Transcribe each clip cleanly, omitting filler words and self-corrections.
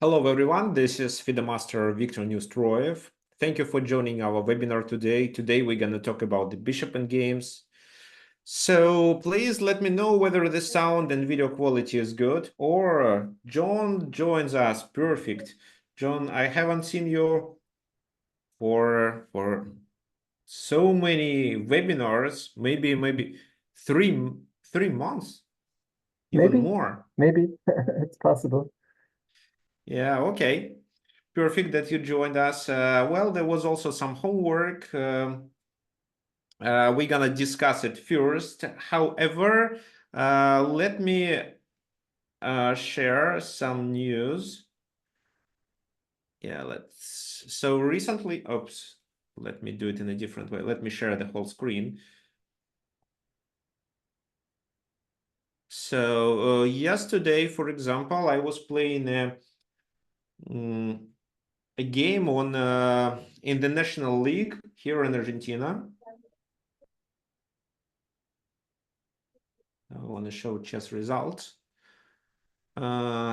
Hello everyone, this is FIDE Master Viktor Neustroyev. Thank you for joining our webinar today. Today we're going to talk about the bishop and games. So please let me know whether the sound and video quality is good or John joins us. Perfect. John, I haven't seen you for so many webinars, maybe three months, even Maybe, more. maybe it's possible. Yeah, okay. Perfect that you joined us. Well, there was also some homework. We're gonna discuss it first. However, let me share some news. Yeah, let's. So recently, oops, let me do it in a different way. Let me share the whole screen. So yesterday, for example, I was playing a game on in the National League here in Argentina. I want to show chess results. Okay,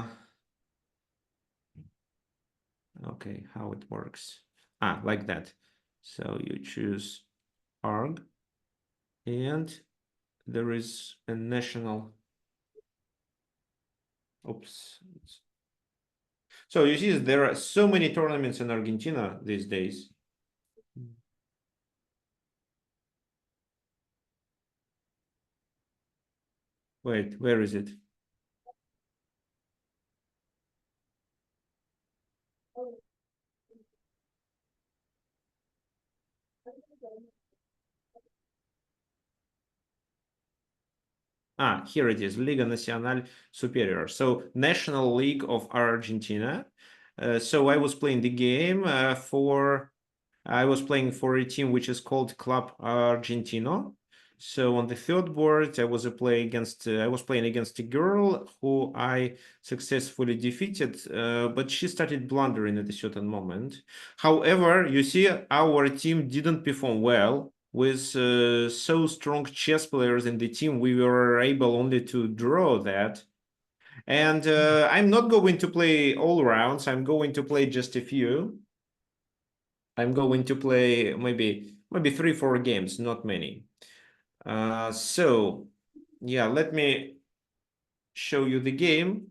how it works. Like that. So you choose arg, and there is a national. Oops. So you see, there are so many tournaments in Argentina these days. Wait, where is it? Here it is, Liga Nacional Superior. So National League of Argentina. So I was playing the game I was playing for a team which is called Club Argentino. So on the third board, I was playing against a girl who I successfully defeated, but she started blundering at a certain moment. However, you see, our team didn't perform well. With so strong chess players in the team, we were able only to draw that. And I'm not going to play all rounds. I'm going to play just a few. I'm going to play maybe 3-4 games, not many. So yeah, let me show you the game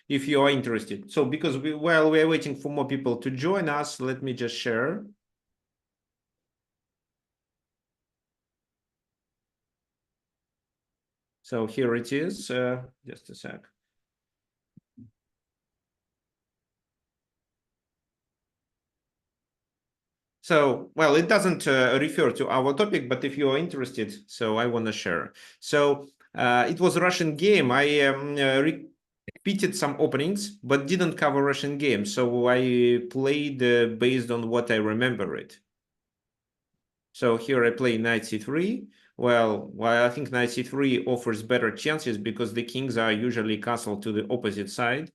if you are interested. So because while we are waiting for more people to join us, let me just share. So here it is. Just a sec. So, well, it doesn't refer to our topic, but if you are interested, so I want to share. So it was a Russian game. I repeated some openings, but didn't cover Russian games. So I played based on what I remember it. So here I play knight c3. Well, I think knight c3 offers better chances because the kings are usually castled to the opposite side.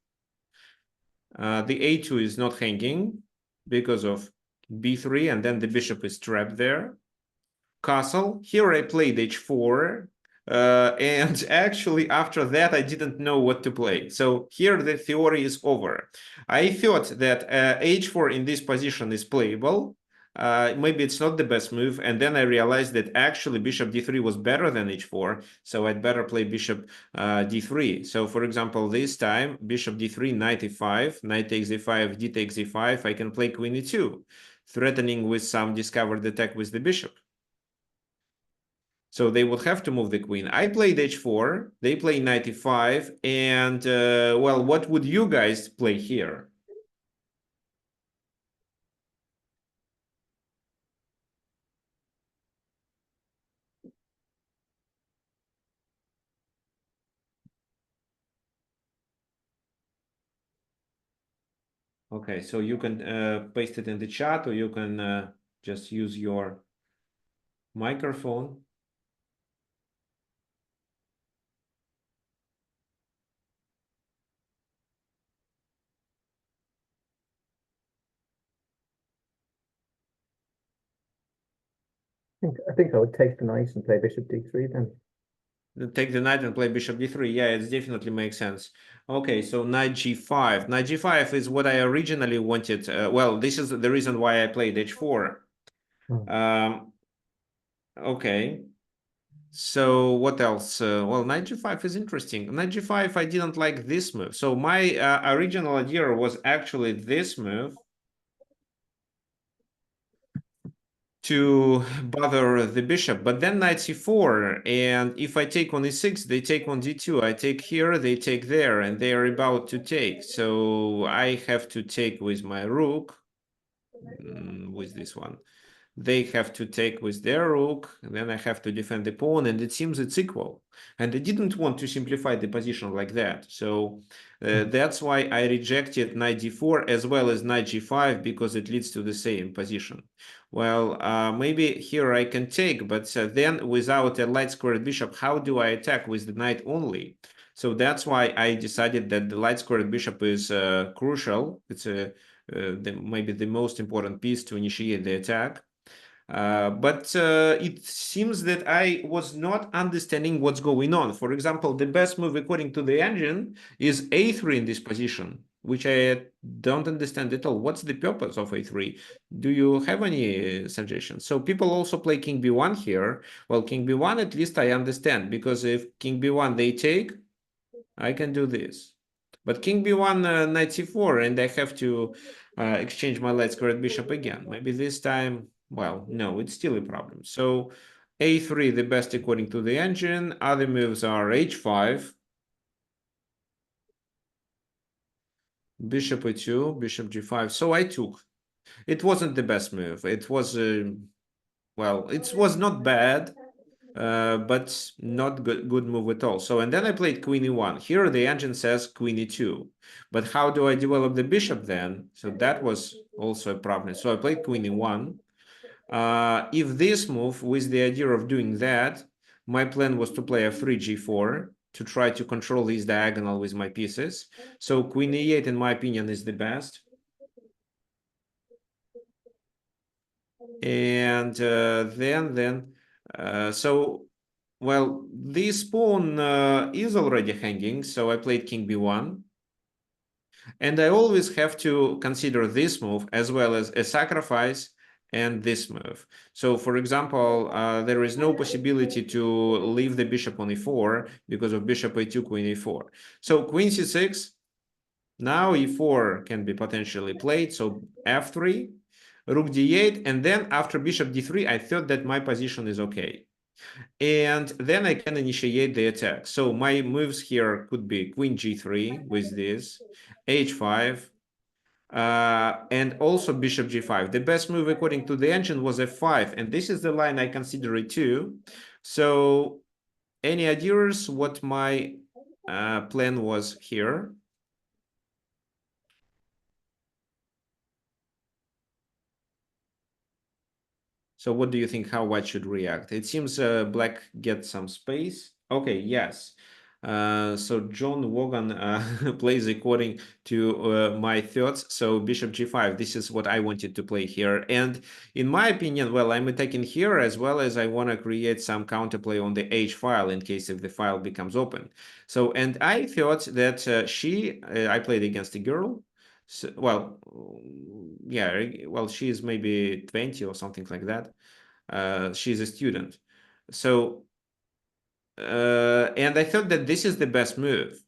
The a2 is not hanging because of b3, and then the bishop is trapped there. Castle. Here I played h4. And actually, after that, I didn't know what to play. So here the theory is over. I thought that h4 in this position is playable. Maybe it's not the best move. And then I realized that actually bishop d3 was better than h4. So I'd better play bishop d3. So for example, this time, bishop d3, knight e5, knight takes e5, d takes e5. I can play queen e2, threatening with some discovered attack with the bishop. So they would have to move the queen. I played h4, they play knight e5, and well, what would you guys play here? Okay, so you can paste it in the chat, or you can just use your microphone. I think I would take the knight and play bishop d3 then. Take the knight and play bishop d3. Yeah, it definitely makes sense. Okay, so knight g5. Knight g5 is what I originally wanted. Well, this is the reason why I played h4. Hmm. Okay. So what else? Well, knight g5 is interesting. Knight g5, I didn't like this move. So my original idea was actually this move to bother the bishop, but then knight c4, and if I take on e6, they take on d2. I take here, they take there, and they are about to take. So I have to take with my rook, with this one. They have to take with their rook, and then I have to defend the pawn, and it seems it's equal. And I didn't want to simplify the position like that. So Hmm. that's why I rejected knight d4 as well as knight g5, because it leads to the same position. Well, maybe here I can take, but then without a light squared bishop, how do I attack with the knight only? So that's why I decided that the light squared bishop is crucial. It's maybe the most important piece to initiate the attack. But it seems that I was not understanding what's going on. For example, the best move according to the engine is a3 in this position, which I don't understand at all. What's the purpose of a3? Do you have any suggestions? So people also play king b1 here. Well, king b1 at least I understand, because if king b1 they take, I can do this. But king b1, knight c4, and I have to exchange my light squared bishop again. Maybe this time, well, no, it's still a problem. So a3, the best according to the engine. Other moves are h5, bishop e2, bishop g5. So I took. It wasn't the best move. It was, well, it was not bad, but not good move at all. So, and then I played queen e1. Here the engine says queen e2. But how do I develop the bishop then? So that was also a problem. So I played queen e1. If this move, with the idea of doing that, my plan was to play f3 g4 to try to control this diagonal with my pieces. So queen e8, in my opinion, is the best. And so, well, this pawn is already hanging, so I played king b1. And I always have to consider this move as well as a sacrifice and this move. So, for example, there is no possibility to leave the bishop on e4 because of bishop a2, queen e4. So queen c6, now e4 can be potentially played, so f3, rook d8, and then after bishop d3, I thought that my position is okay. And then I can initiate the attack. So my moves here could be queen g3 with this, h5, and also bishop g5. The best move according to the engine was f5, and this is the line I consider it too. So any ideas what my plan was here? So what do you think how white should react? It seems black gets some space. Okay, yes. So John Wogan plays according to my thoughts. So bishop g5, this is what I wanted to play here. And in my opinion, well, I'm attacking here as well as I want to create some counterplay on the h file in case if the file becomes open. So, and I thought that I played against a girl. So, well, yeah, well, she is maybe 20 or something like that. She's a student. So, and I thought that this is the best move.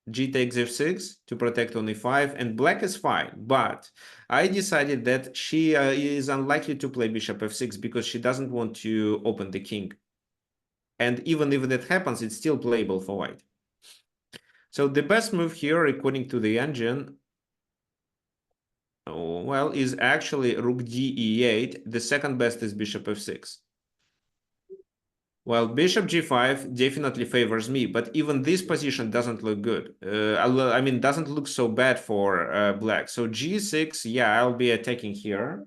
G takes f6 to protect on e5, and black is fine. But I decided that she is unlikely to play bishop f6 because she doesn't want to open the king. And even if that happens, it's still playable for white. So the best move here, according to the engine, well, is actually rook d e8. The second best is bishop f6. Well, bishop g5 definitely favors me, but even this position doesn't look good. I mean, doesn't look so bad for black. So g6, yeah, I'll be attacking here.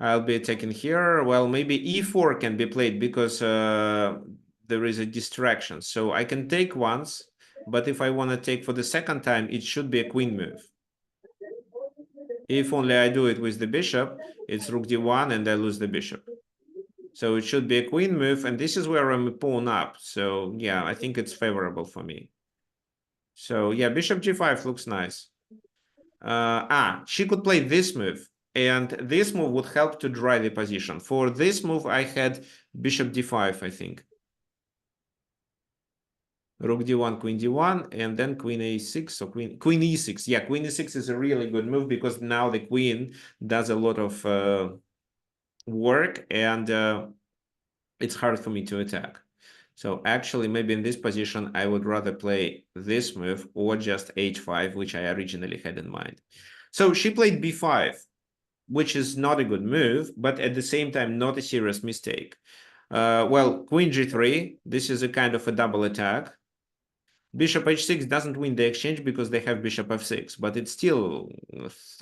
I'll be attacking here. Well, maybe e4 can be played because there is a distraction. So I can take once, but if I want to take for the second time, it should be a queen move. If only I do it with the bishop, it's rook d1 and I lose the bishop. So it should be a queen move, and this is where I'm a pawn up. So yeah, I think it's favorable for me. So yeah, bishop g5 looks nice. She could play this move, and this move would help to dry the position. For this move, I had bishop d5, I think. Rook d1, queen d1, and then queen a6 or queen e6. Yeah, queen e6 is a really good move because now the queen does a lot of work, and it's hard for me to attack. So actually, maybe in this position, I would rather play this move or just h5, which I originally had in mind. So she played b5, which is not a good move, but at the same time, not a serious mistake. Well, queen g3, this is a kind of a double attack. Bishop h6 doesn't win the exchange because they have bishop f6, but it's still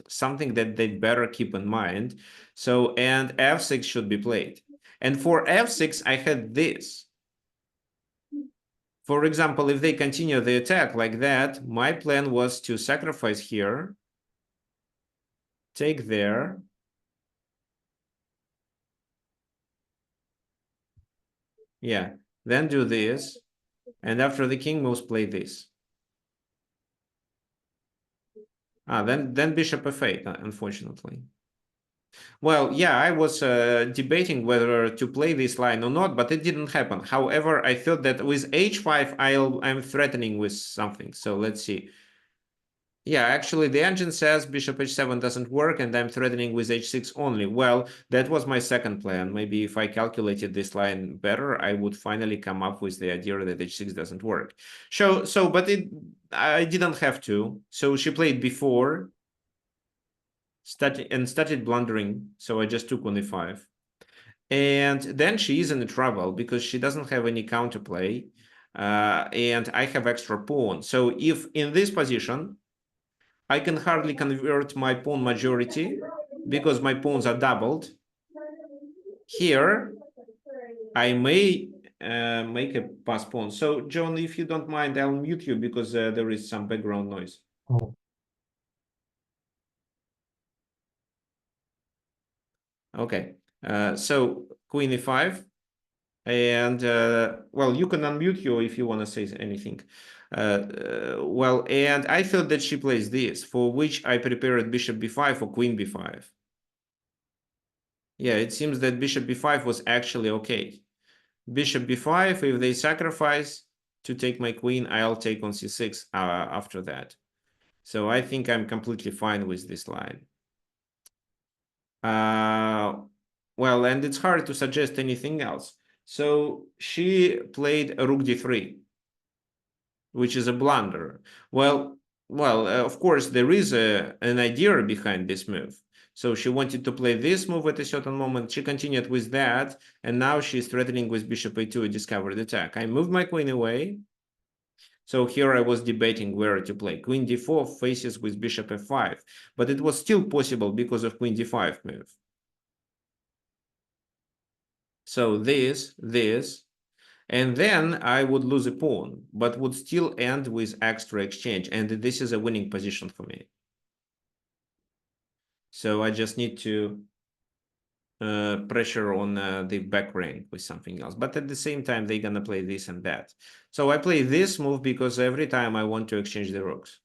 something that they better keep in mind. So, and f6 should be played. And for f6, I had this. For example, if they continue the attack like that, my plan was to sacrifice here, take there, yeah, then do this, and after the king moves, play this. Then bishop f8, unfortunately. Well, yeah, I was debating whether to play this line or not, but it didn't happen. However, I thought that with h5, I'm threatening with something. So let's see. Yeah, actually, the engine says bishop h7 doesn't work, and I'm threatening with h6 only. Well, that was my second plan. Maybe if I calculated this line better, I would finally come up with the idea that h6 doesn't work. But I didn't have to. So she played before, started blundering. So I just took on e5. And then she is in trouble because she doesn't have any counterplay. And I have extra pawn. So if in this position, I can hardly convert my pawn majority because my pawns are doubled. Here, I may make a pass pawn. So, John, if you don't mind, I'll mute you because there is some background noise. Oh, Okay. So queen e5. And well, you can unmute you if you want to say anything. Well, and I thought that she plays this, for which I prepared bishop b5 or queen b5. Yeah, it seems that bishop b5 was actually okay. Bishop b5, if they sacrifice to take my queen, I'll take on c6 after that. So I think I'm completely fine with this line. Well, and it's hard to suggest anything else. So she played a rook d3, which is a blunder. Of course, there is an idea behind this move. So she wanted to play this move at a certain moment. She continued with that, and now she's threatening with bishop a2, a discovered attack. I moved my queen away. So here I was debating where to play. Queen d4 faces with bishop f5, but it was still possible because of queen d5 move. So this, and then I would lose a pawn, but would still end with extra exchange. And this is a winning position for me. So I just need to pressure on the back rank with something else. But at the same time, they're going to play this and that. So I play this move because every time I want to exchange the rooks.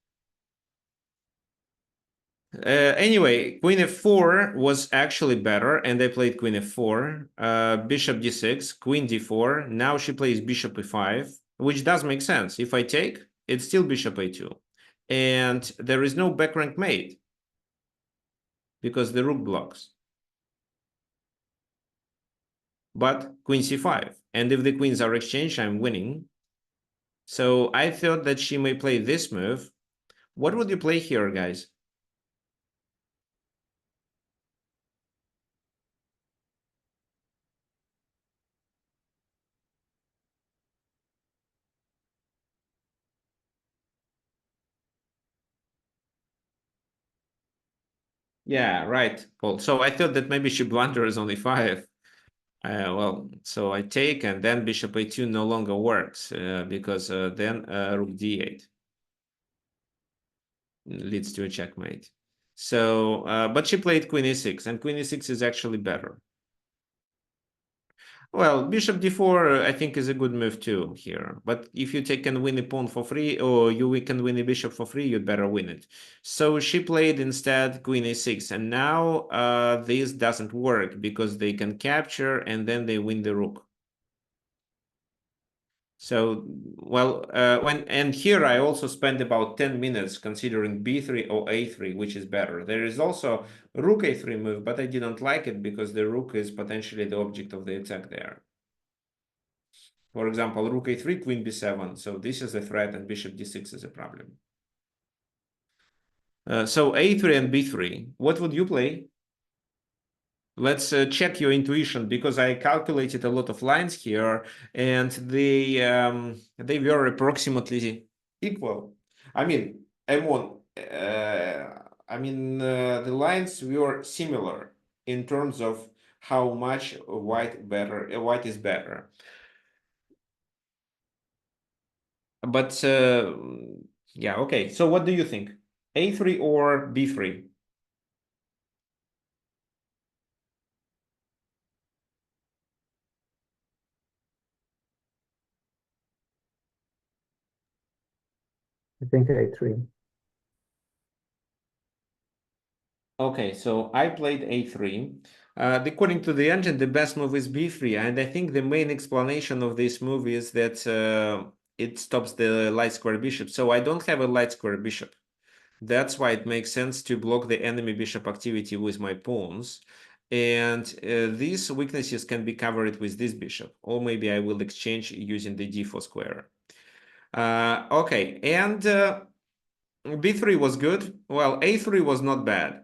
Anyway, queen f4 was actually better, and I played queen f4, bishop d6, queen d4. Now she plays bishop e5, which does make sense. If I take, it's still bishop a2. And there is no back rank mate because the rook blocks. But queen c5. And if the queens are exchanged, I'm winning. So I thought that she may play this move. What would you play here, guys? Yeah, right, Paul. So I thought that maybe she blunders on e5. So I take, and then bishop a2 no longer works because then rook d8 leads to a checkmate. So, but she played queen e6, and queen e6 is actually better. Well, bishop d4, I think is a good move too here. But if you take and win a pawn for free, or you can win a bishop for free, you'd better win it. So she played instead queen a6, and now this doesn't work because they can capture and then they win the rook. So, well, and here I also spent about 10 minutes considering b3 or a3, which is better. There is also rook a3 move, but I didn't like it because the rook is potentially the object of the attack there. For example, rook a3, queen b7. So this is a threat, and bishop d6 is a problem. So a3 and b3. What would you play? Let's check your intuition, because I calculated a lot of lines here, and they were approximately equal. I mean, M1. The lines were similar in terms of how much white is better. But yeah, okay. So what do you think? A3 or B3? I think A3. Okay, so I played A3. According to the engine, the best move is B3, and I think the main explanation of this move is that it stops the light square bishop. So I don't have a light square bishop. That's why it makes sense to block the enemy bishop activity with my pawns. And these weaknesses can be covered with this bishop, or maybe I will exchange using the d4 square. Okay, and b3 was good. Well, a3 was not bad.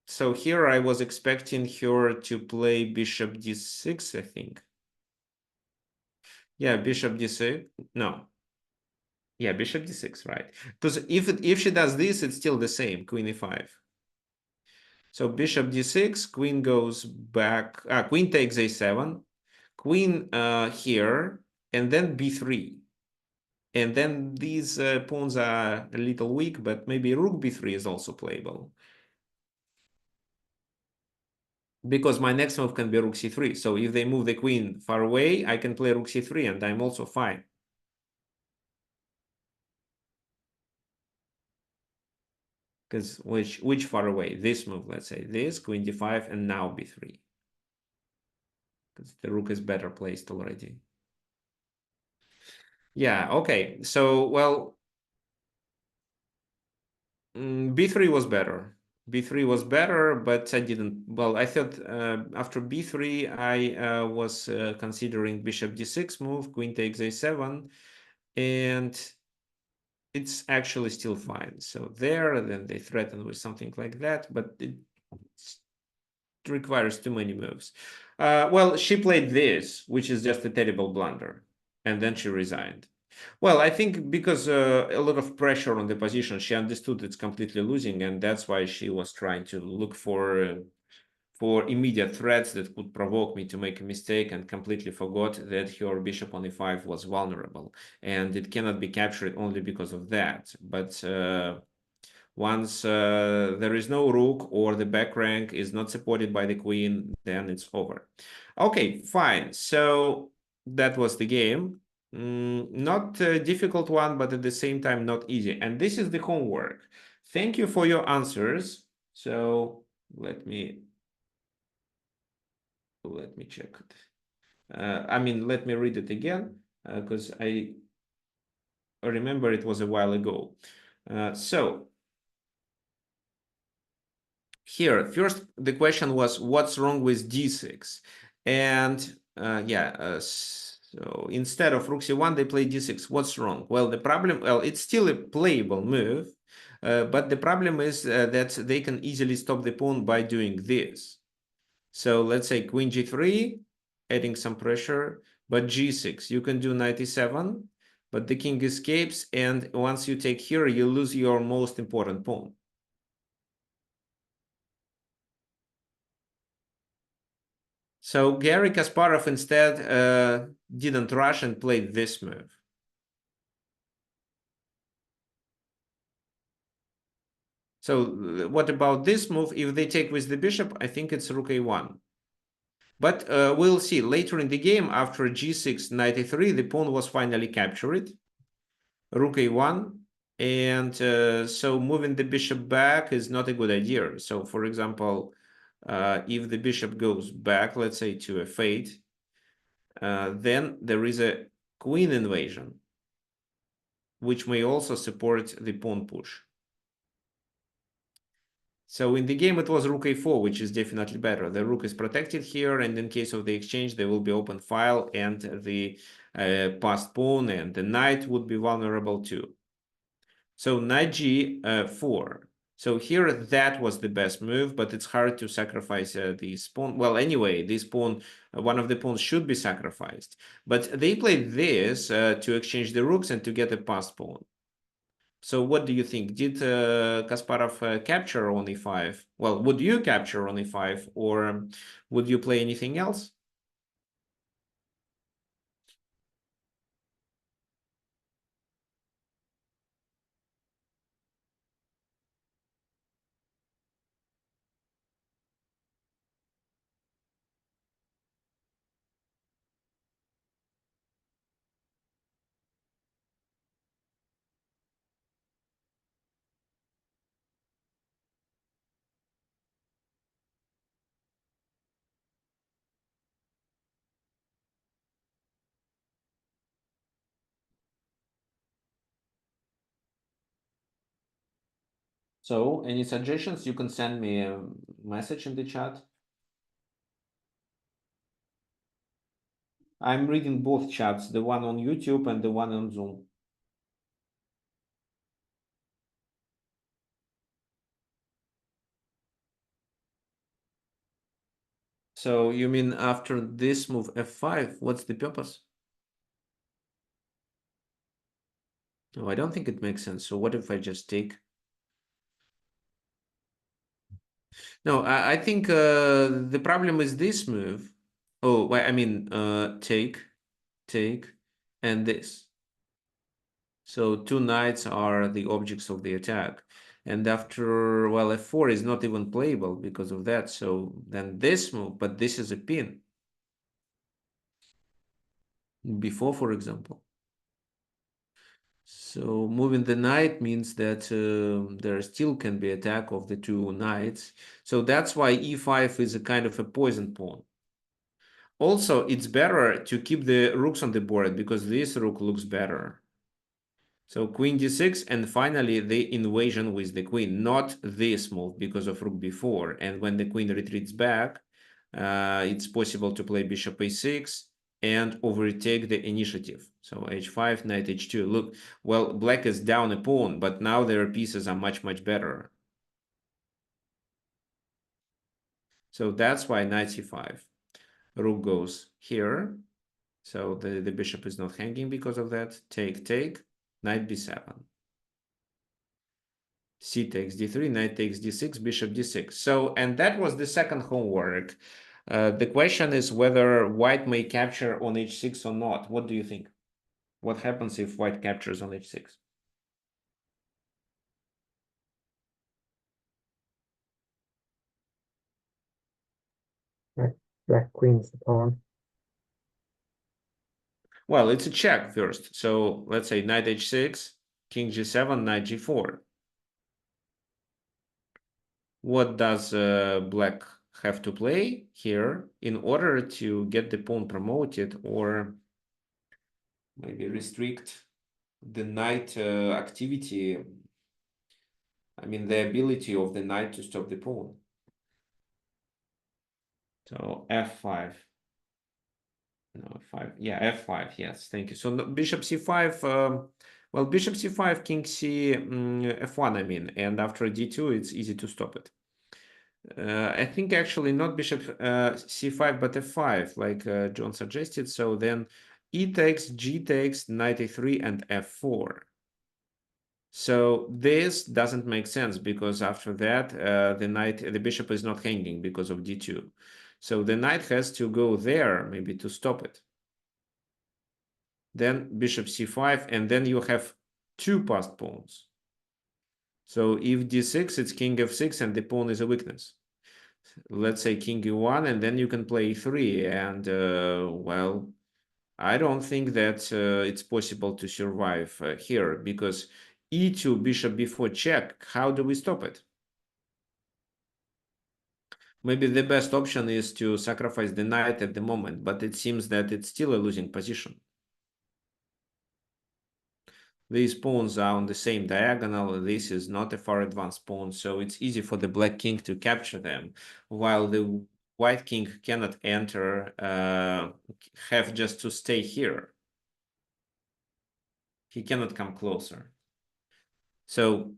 So here I was expecting her to play bishop d6, I think. Yeah, bishop d6. No. Yeah, bishop d6, right? Because if she does this, it's still the same, queen e5. So bishop d6, queen goes back, queen takes a7, queen here, and then b3. And then these pawns are a little weak, but maybe rook b3 is also playable. Because my next move can be rook c3. So if they move the queen far away, I can play rook c3 and I'm also fine. Because which far away? This move, let's say this, queen d5, and now b3. Because the rook is better placed already. Yeah, okay. So, well, b3 was better. b3 was better, but I didn't. Well, I thought after b3, I was considering bishop d6 move, queen takes a7, and it's actually still fine. So there, then they threaten with something like that, but it requires too many moves. Well, she played this, which is just a terrible blunder, and then she resigned. Well, I think because a lot of pressure on the position, she understood it's completely losing, and that's why she was trying to look for immediate threats that could provoke me to make a mistake, and completely forgot that her bishop on e5 was vulnerable, and it cannot be captured only because of that. But once there is no rook or the back rank is not supported by the queen, then it's over. Okay, fine. So that was the game. Not a difficult one, but at the same time not easy. And this is the homework. Thank you for your answers. So let me check it. Let me read it again, because I remember it was a while ago. So here, first, the question was, what's wrong with d6? And so instead of rook c1, they play d6. What's wrong? Well, it's still a playable move, but the problem is that they can easily stop the pawn by doing this. So let's say queen g3, adding some pressure, but g6, you can do knight e7, but the king escapes, and once you take here, you lose your most important pawn. So Garry Kasparov instead didn't rush and played this move. So what about this move? If they take with the bishop, I think it's rook a1. But we'll see later in the game. After g6, knight a3, the pawn was finally captured. Rook a1, and so moving the bishop back is not a good idea. So, for example, if the bishop goes back, let's say to f8, then there is a queen invasion, which may also support the pawn push. So in the game, it was rook a4, which is definitely better. The rook is protected here, and in case of the exchange, there will be open file, and the passed pawn and the knight would be vulnerable too. So knight g4. So here, that was the best move, but it's hard to sacrifice this pawn. Well, anyway, this pawn, one of the pawns should be sacrificed. But they played this to exchange the rooks and to get a passed pawn. So what do you think? Did Kasparov capture on e5? Well, would you capture on e5, or would you play anything else? So, any suggestions? You can send me a message in the chat. I'm reading both chats, the one on YouTube and the one on Zoom. So you mean after this move f5, what's the purpose? No, I don't think it makes sense. So what if I just take? No, I think the problem is this move. Oh, well, I mean, take, and this. So two knights are the objects of the attack. And after, well, f4 is not even playable because of that. So then this move, but this is a pin. Before, for example. So moving the knight means that there still can be attack of the two knights. So that's why e5 is a kind of a poison pawn. Also, it's better to keep the rooks on the board because this rook looks better. So queen d6, and finally the invasion with the queen, not this move because of rook b4. And when the queen retreats back, it's possible to play bishop a6 and overtake the initiative. So h5, knight h2. Look, well, black is down a pawn, but now their pieces are much, much better. So that's why knight c5. Rook goes here. So the bishop is not hanging because of that. Take, knight b7. C takes d3, knight takes d6, bishop d6. So, and that was the second homework. The question is whether white may capture on h6 or not. What do you think? What happens if white captures on h6? Right. Black queen's the pawn. Well, it's a check first. So let's say knight h6, king g7, knight g4. What does black have to play here in order to get the pawn promoted or maybe restrict the knight activity? I mean, the ability of the knight to stop the pawn. So f5. No, f5. Yeah, f5. Yes, thank you. So bishop c5. Well, bishop c5, king c f1, I mean. And after d2, it's easy to stop it. I think actually not bishop c5, but f5, like John suggested. So then e takes, g takes, knight a3, and f4. So this doesn't make sense because after that, the bishop is not hanging because of d2. So the knight has to go there maybe to stop it. Then bishop c5, and then you have two passed pawns. So if d6, it's king f6, and the pawn is a weakness. let's say king e1, and then you can play e3. And well, I don't think that it's possible to survive here because e2 bishop before check. How do we stop it? Maybe the best option is to sacrifice the knight at the moment, but it seems that it's still a losing position. These pawns are on the same diagonal. This is not a far advanced pawn, so it's easy for the black king to capture them, while the white king cannot enter, have just to stay here. He cannot come closer. So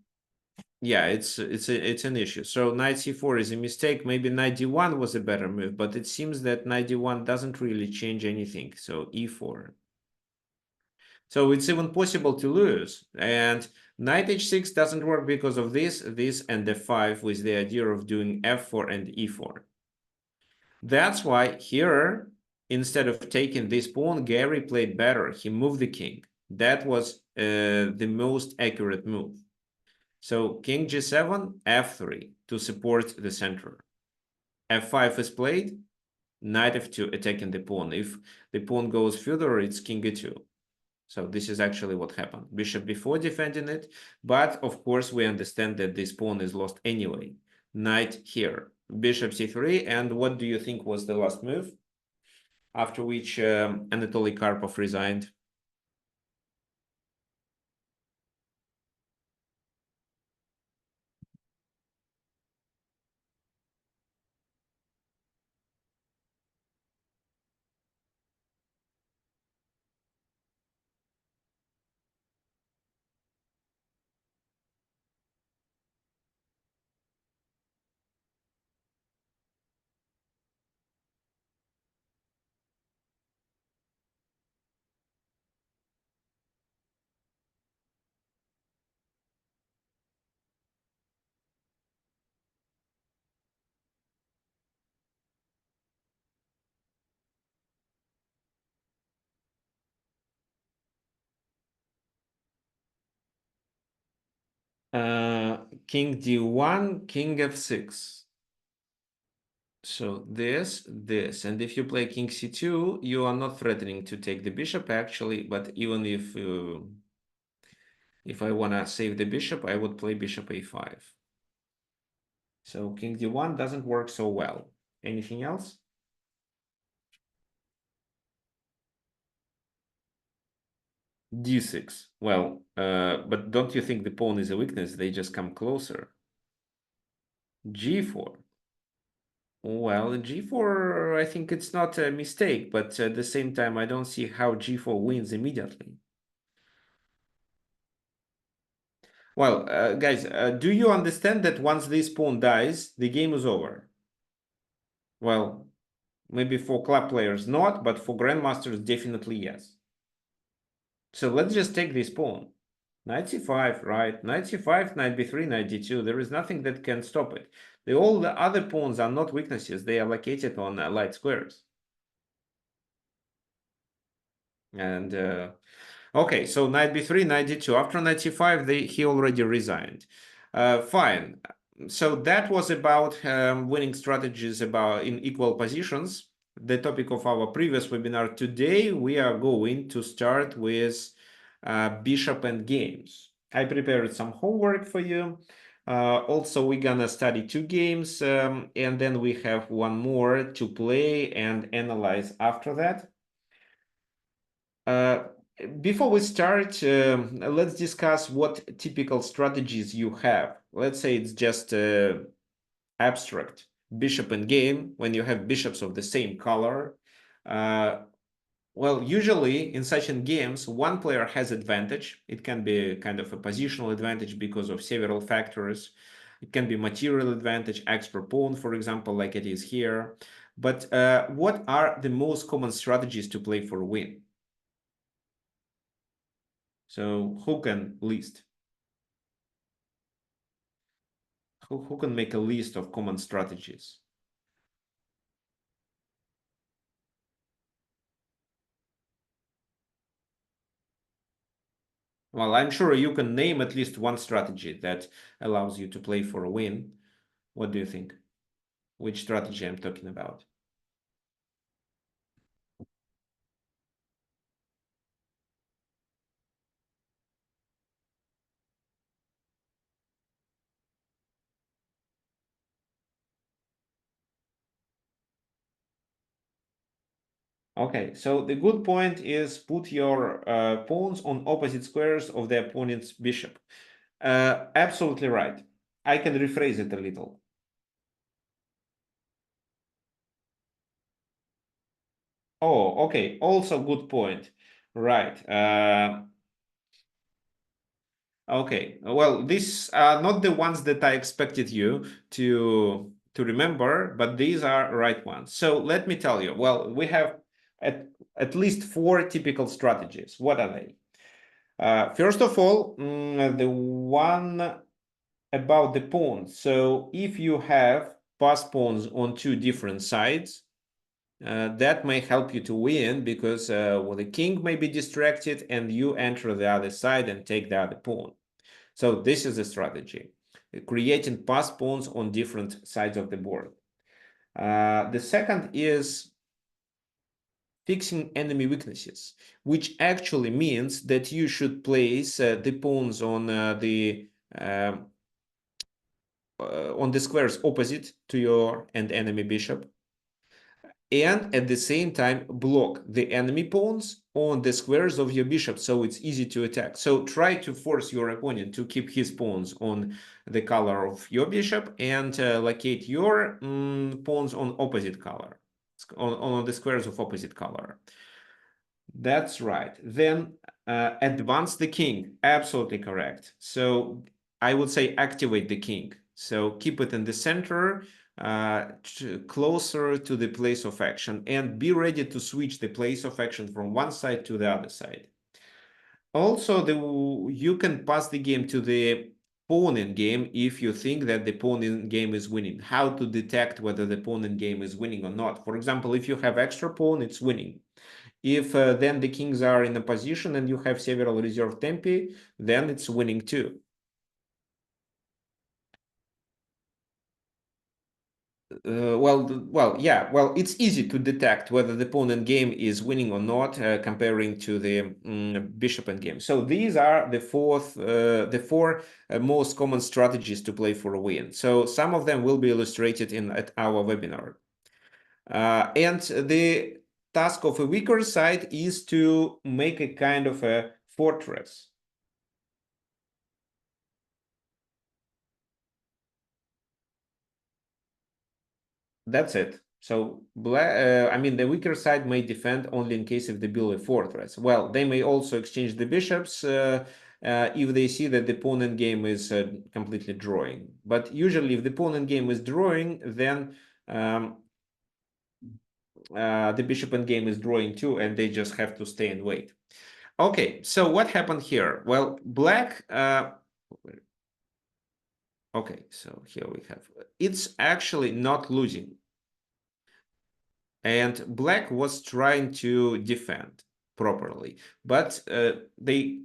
yeah, it's an issue. So knight c4 is a mistake. Maybe knight d1 was a better move, but it seems that knight d1 doesn't really change anything. So e4. So it's even possible to lose. And knight h6 doesn't work because of this, and f5 with the idea of doing f4 and e4. That's why here, instead of taking this pawn, Gary played better. He moved the king. That was the most accurate move. So king g7, f3 to support the center. f5 is played, knight f2 attacking the pawn. If the pawn goes further, it's king e2. So this is actually what happened. Bishop before defending it, but of course we understand that this pawn is lost anyway. Knight here, bishop c3, and what do you think was the last move? After which Anatoly Karpov resigned. King d1, king f6. So this, and if you play king c2, you are not threatening to take the bishop actually, but even if I want to save the bishop, I would play bishop a5. So king d1 doesn't work so well. Anything else? d6. Well, but don't you think the pawn is a weakness? They just come closer. g4. Well, g4, I think it's not a mistake, but at the same time, I don't see how g4 wins immediately. Well, guys, do you understand that once this pawn dies, the game is over? Well, maybe for club players not, but for grandmasters definitely yes. So let's just take this pawn. Knight c5, right? Knight c5, knight b3, knight d2. There is nothing that can stop it. All the other pawns are not weaknesses. They are located on light squares. And okay, so knight b3, knight d2. After knight c5, he already resigned. Fine. So that was about winning strategies about in equal positions. The topic of our previous webinar. Today, we are going to start with bishop and games. I prepared some homework for you. Also, we're gonna study two games, and then we have one more to play and analyze after that. Before we start, let's discuss what typical strategies you have. Let's say it's just abstract bishop and game when you have bishops of the same color. Well, usually in such games, one player has advantage. It can be kind of a positional advantage because of several factors. It can be material advantage, extra pawn, for example, like it is here. But what are the most common strategies to play for a win? So who can list? Who can make a list of common strategies? Well, I'm sure you can name at least one strategy that allows you to play for a win. What do you think? which strategy I'm talking about. Okay, so the good point is put your pawns on opposite squares of the opponent's bishop. Absolutely right. I can rephrase it a little. Oh, okay. Also good point. Right. Okay. Well, these are not the ones that I expected you to remember, but these are right ones. So let me tell you. Well, we have at least four typical strategies. What are they? First of all, the one about the pawns. So if you have pass pawns on two different sides, that may help you to win because well, the king may be distracted and you enter the other side and take the other pawn. So this is a strategy, creating pass pawns on different sides of the board. The second is fixing enemy weaknesses, which actually means that you should place the pawns um, on the squares opposite to your and enemy bishop, and at the same time block the enemy pawns on the squares of your bishop, so it's easy to attack. So try to force your opponent to keep his pawns on the color of your bishop and locate your pawns on opposite color, on the squares of opposite color. That's right. Then advance the king. Absolutely correct. So I would say activate the king. So keep it in the center, closer to the place of action, and be ready to switch the place of action from one side to the other side. Also, you can pass the game to the pawn in game if you think that the pawn in game is winning. How to detect whether the pawn in game is winning or not? For example, if you have extra pawn, it's winning. If then the kings are in a position and you have several reserve tempi, then it's winning too. Well, it's easy to detect whether the pawn in game is winning or not, comparing to the bishop in game. So these are the four most common strategies to play for a win. So some of them will be illustrated at our webinar. And the task of a weaker side is to make a kind of a fortress. That's it. So, I mean, the weaker side may defend only in case if they build a fortress. Well, they may also exchange the bishops if they see that the pawn in game is completely drawing. But usually, if the pawn in game is drawing, then the bishop in game is drawing too, and they just have to stay and wait. Okay, so what happened here? Well, black. Okay, so here we have. It's actually not losing. And black was trying to defend properly, but they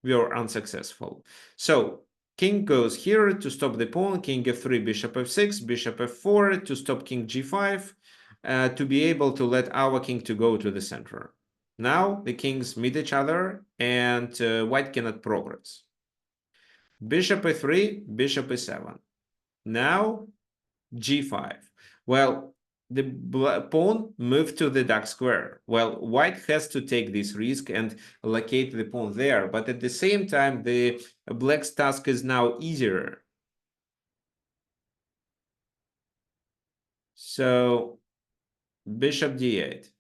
were unsuccessful. So king goes here to stop the pawn, king f3, bishop f6, bishop f4 to stop king g5, to be able to let our king to go to the center. Now the kings meet each other and white cannot progress. Bishop a3, bishop a7. Now g5. Well, the pawn moved to the dark square. Well, white has to take this risk and locate the pawn there, but at the same time, the black's task is now easier. So bishop d8.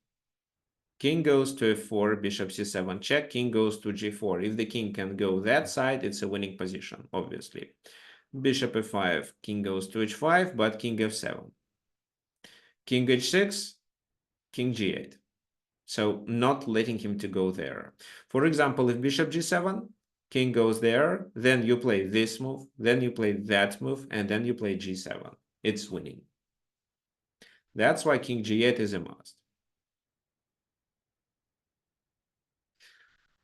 King goes to f4, bishop c7 check, king goes to g4. If the king can go that side, it's a winning position, obviously. Bishop f5, king goes to h5, but king f7. King h6, king g8. So not letting him to go there. For example, if bishop g7, king goes there, then you play this move, then you play that move, and then you play g7. It's winning. That's why king g8 is a must.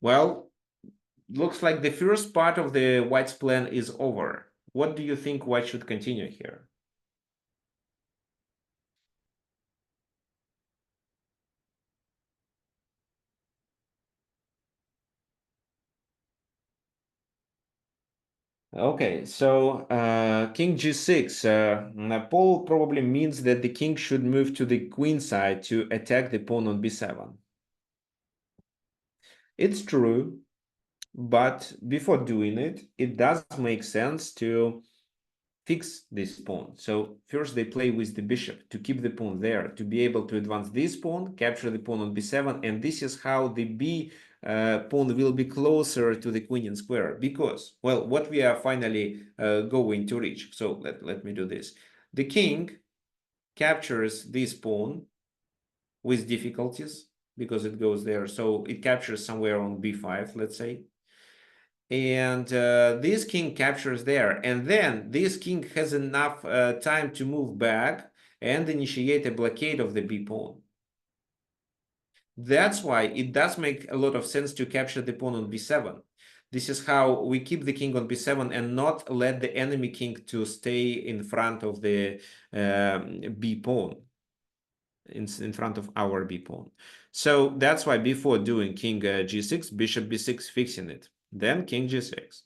Well, looks like the first part of the white's plan is over. What do you think white should continue here? Okay, so king g6. Paul probably means that the king should move to the queen side to attack the pawn on b7. It's true, but before doing it, it does make sense to fix this pawn. So first they play with the bishop to keep the pawn there, to be able to advance this pawn, capture the pawn on b7, and this is how the b pawn will be closer to the queen in square, because, well, what we are finally going to reach. So let me do this. The king captures this pawn with difficulties because it goes there. So it captures somewhere on b5, let's say. And this king captures there, and then this king has enough time to move back and initiate a blockade of the b pawn. That's why it does make a lot of sense to capture the pawn on b7. This is how we keep the king on b7 and not let the enemy king to stay in front of the b pawn, in front of our b pawn. So that's why before doing king g6, bishop b6, fixing it, then king g6.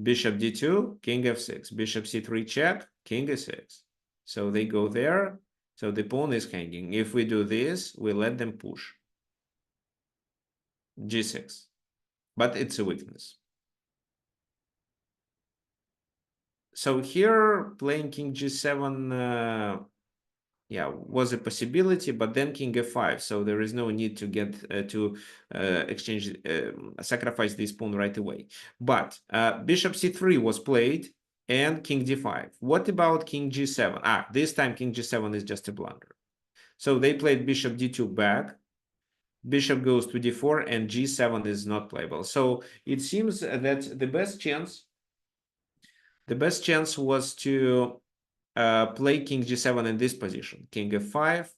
Bishop d2, king f6, bishop c3 check, king e6. So they go there. So the pawn is hanging. If we do this, we let them push. g6. But it's a weakness. So here, playing king g7, yeah, was a possibility, but then king f5. So there is no need to get to exchange, sacrifice this pawn right away. But bishop c3 was played and king d5. What about king g7? This time king g7 is just a blunder. So they played bishop d2 back. Bishop goes to d4 and g7 is not playable. So it seems that the best chance was to play king g7 in this position, king f5.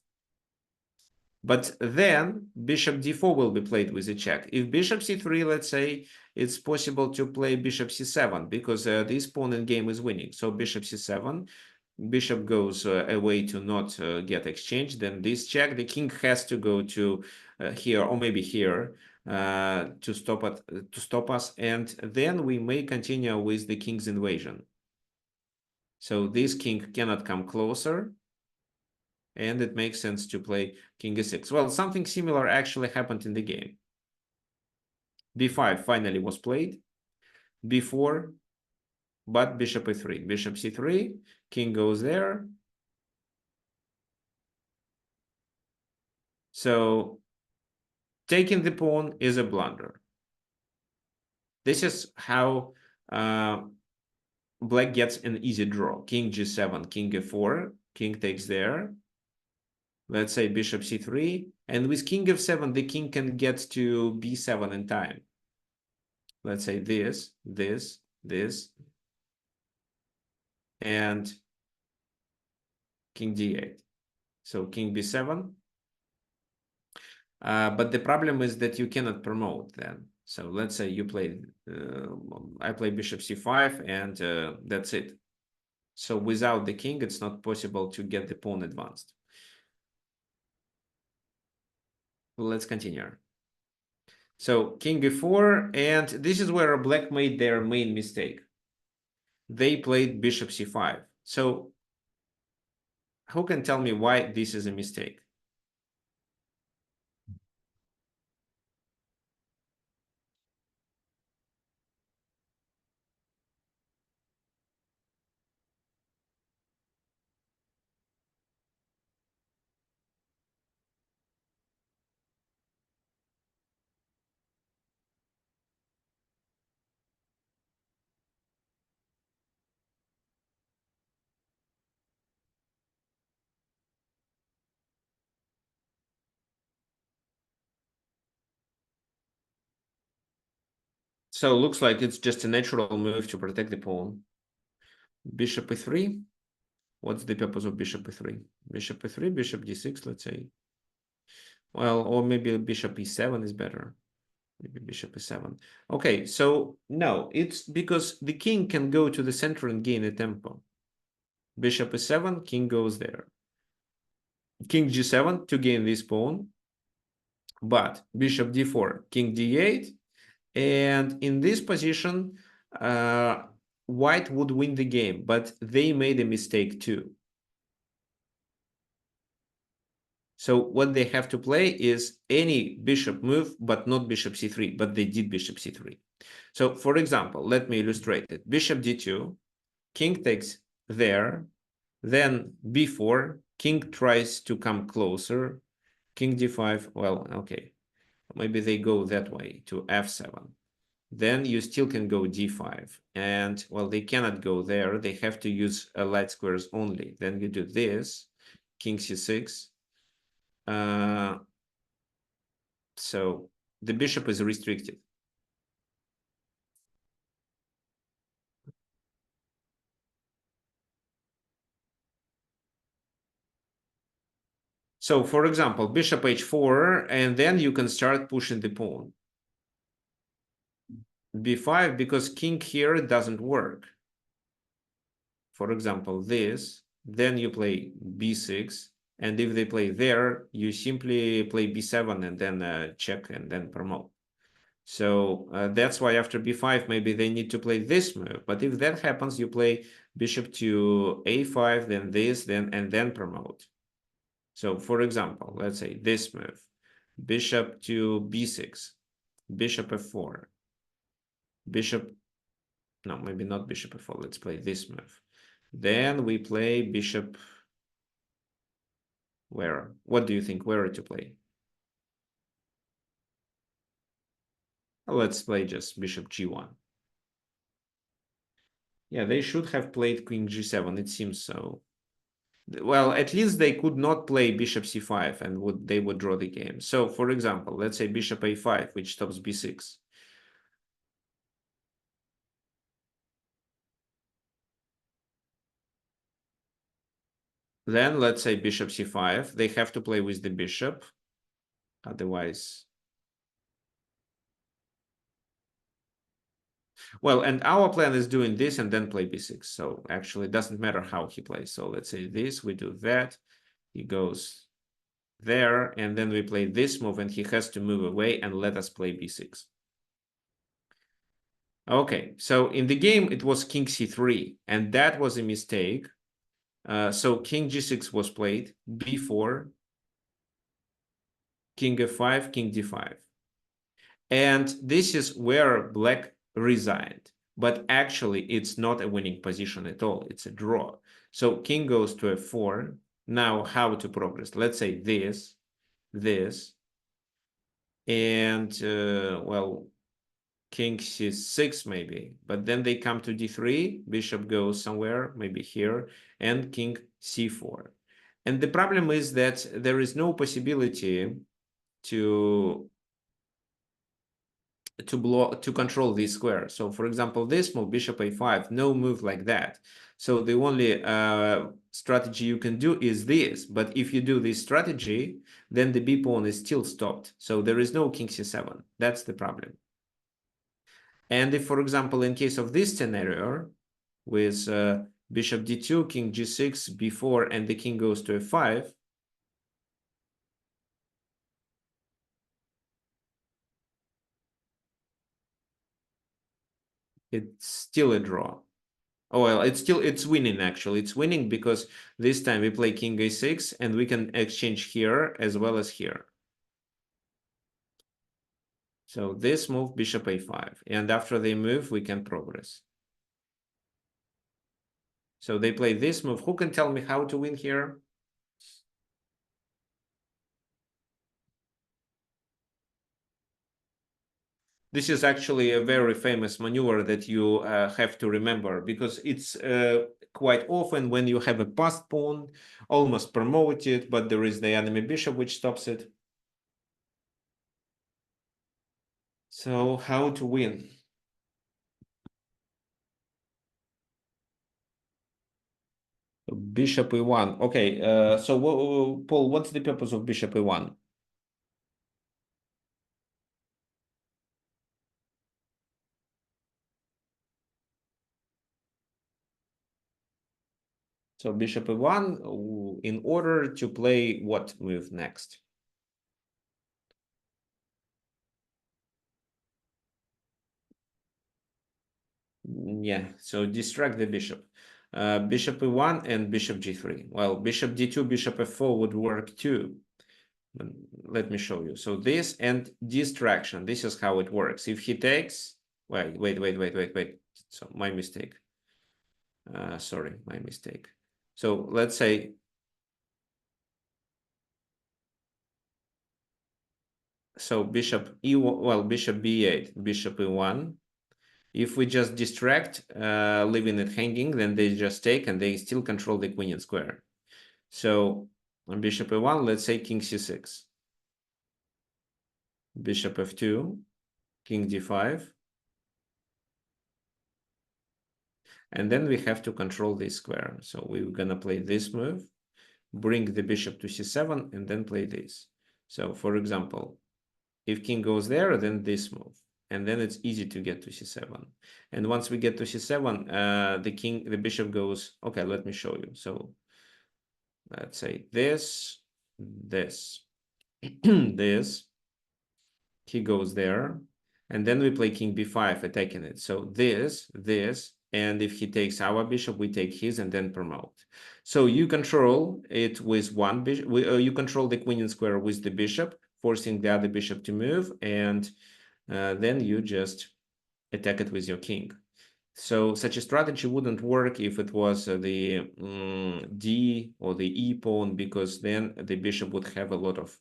But then bishop d4 will be played with a check. If bishop c3, let's say, it's possible to play bishop c7 because this pawn in game is winning. So bishop c7, bishop goes away to not get exchanged. Then this check, the king has to go to here or maybe here to stop us, and then we may continue with the king's invasion. So this king cannot come closer, and it makes sense to play king e6. Well, something similar actually happened in the game. b5 finally was played, b4, but bishop e3, bishop c3, king goes there. So taking the pawn is a blunder. This is how black gets an easy draw. King g7, king f4, king takes there. Let's say bishop c3, and with king f7, the king can get to b7 in time. Let's say this, and king d8. So king b7. But the problem is that you cannot promote then. So let's say you play, I play bishop c5, and that's it. So without the king, it's not possible to get the pawn advanced. Let's continue. So king e4, and this is where black made their main mistake. They played bishop c5. So who can tell me why this is a mistake? So it looks like it's just a natural move to protect the pawn. Bishop e3. What's the purpose of bishop e3? Bishop e3, bishop d6, let's say. Well, or maybe bishop e7 is better. Maybe bishop e7. Okay, so no, it's because the king can go to the center and gain a tempo. Bishop e7, king goes there. King g7 to gain this pawn. But bishop d4, king d8. And in this position, white would win the game, but they made a mistake too. So what they have to play is any bishop move, but not bishop c3, but they did bishop c3. So for example, let me illustrate it. Bishop d2, king takes there, then b4, king tries to come closer, king d5, well, okay, maybe they go that way to f7. Then you still can go d5, and well, they cannot go there, they have to use light squares only. Then you do this, king c6. So the bishop is restricted. So for example, bishop h4, and then you can start pushing the pawn. b5, because king here doesn't work. For example, this, then you play b6, and if they play there, you simply play b7 and then check and then promote. So that's why after b5, maybe they need to play this move. But if that happens, you play bishop to a5, then this, and then promote. So for example, let's say this move, bishop to b6, bishop f4, bishop, no, maybe not bishop f4, let's play this move. Then we play bishop, where? What do you think, where to play? Let's play just bishop g1. Yeah, they should have played queen g7, it seems so. Well, at least they could not play bishop c5 and they would draw the game. So for example, let's say bishop a5, which stops b6. Then let's say bishop c5. They have to play with the bishop. Otherwise, well, and our plan is doing this and then play b6. So actually, it doesn't matter how he plays. So let's say this, we do that. He goes there, and then we play this move, and he has to move away and let us play b6. Okay, so in the game, it was king c3, and that was a mistake. So king g6 was played, b4, king f5, king d5. And this is where black resigned. But actually, it's not a winning position at all. It's a draw. So king goes to f4. Now, how to progress? Let's say this, this, and, well, king c6 maybe. But then they come to d3. Bishop goes somewhere, maybe here, and king c4. And the problem is that there is no possibility to control this square. So for example, this move, bishop a5, no move like that. So the only strategy you can do is this. But if you do this strategy, then the b pawn is still stopped. So there is no king c7. That's the problem. And if, for example, in case of this scenario, with bishop d2, king g6, b4, and the king goes to f5, it's still a draw. Oh, well, it's winning actually. It's winning because this time we play king a6 and we can exchange here as well as here. So this move, bishop a5. And after they move, we can progress. So they play this move. Who can tell me how to win here? This is actually a very famous maneuver that you have to remember because it's quite often when you have a passed pawn, almost promoted, but there is the enemy bishop which stops it. So how to win? Bishop e1. Okay, so Paul, what's the purpose of bishop e1? So bishop e1 in order to play what move next? Yeah, so distract the bishop. Bishop e1 and bishop g3. Well, bishop d2, bishop f4 would work too. But let me show you. So this and distraction, this is how it works. If he takes, wait. So my mistake. Sorry, my mistake. So let's say, so bishop e1, well, bishop b8, bishop e1. If we just distract, leaving it hanging, then they just take and they still control the queen and square. So on bishop e1, let's say king c6, bishop f2, king d5, and then we have to control this square. So we're gonna play this move, bring the bishop to c7, and then play this. So for example, if king goes there, then this move, and then it's easy to get to c7. And once we get to c7, the bishop goes, okay, let me show you. So let's say this, this, he goes there, and then we play king b5, attacking it. So this, and if he takes our bishop, we take his and then promote. So you control it with one bishop, you control the queen and square with the bishop, forcing the other bishop to move, and then you just attack it with your king. So such a strategy wouldn't work if it was the D or the E pawn, because then the bishop would have a lot of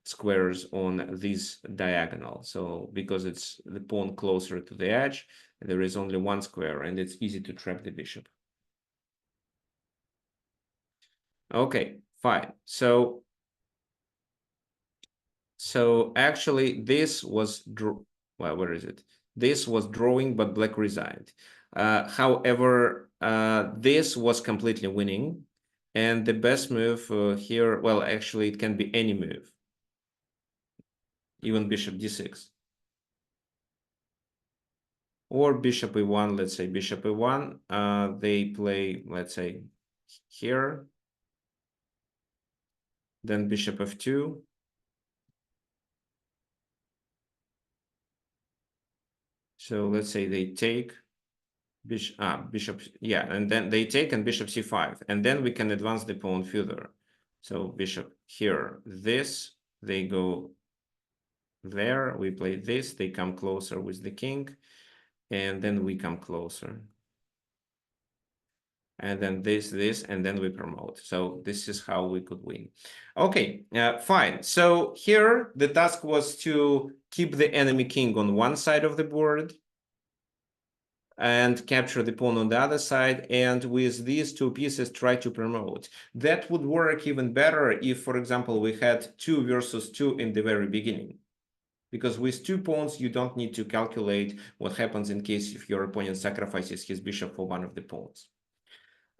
squares on this diagonal. So because it's the pawn closer to the edge, there is only one square and it's easy to trap the bishop. Okay, fine. So actually this was well, where is it? This was drawing, but black resigned. However, this was completely winning. And the best move here, well, actually, it can be any move, even bishop d6. Or bishop e1, let's say bishop e1. They play, let's say, here. Then bishop f2. So let's say they take. Bishop, yeah, and then they take and bishop c5, and then we can advance the pawn further. So bishop here, this, they go there, we play this, they come closer with the king, and then we come closer. And then this, and then we promote. So this is how we could win. Okay, fine. So here the task was to keep the enemy king on one side of the board, and capture the pawn on the other side, and with these two pieces try to promote. That would work even better if, for example, we had 2 versus 2 in the very beginning. Because with 2 pawns, you don't need to calculate what happens in case if your opponent sacrifices his bishop for one of the pawns.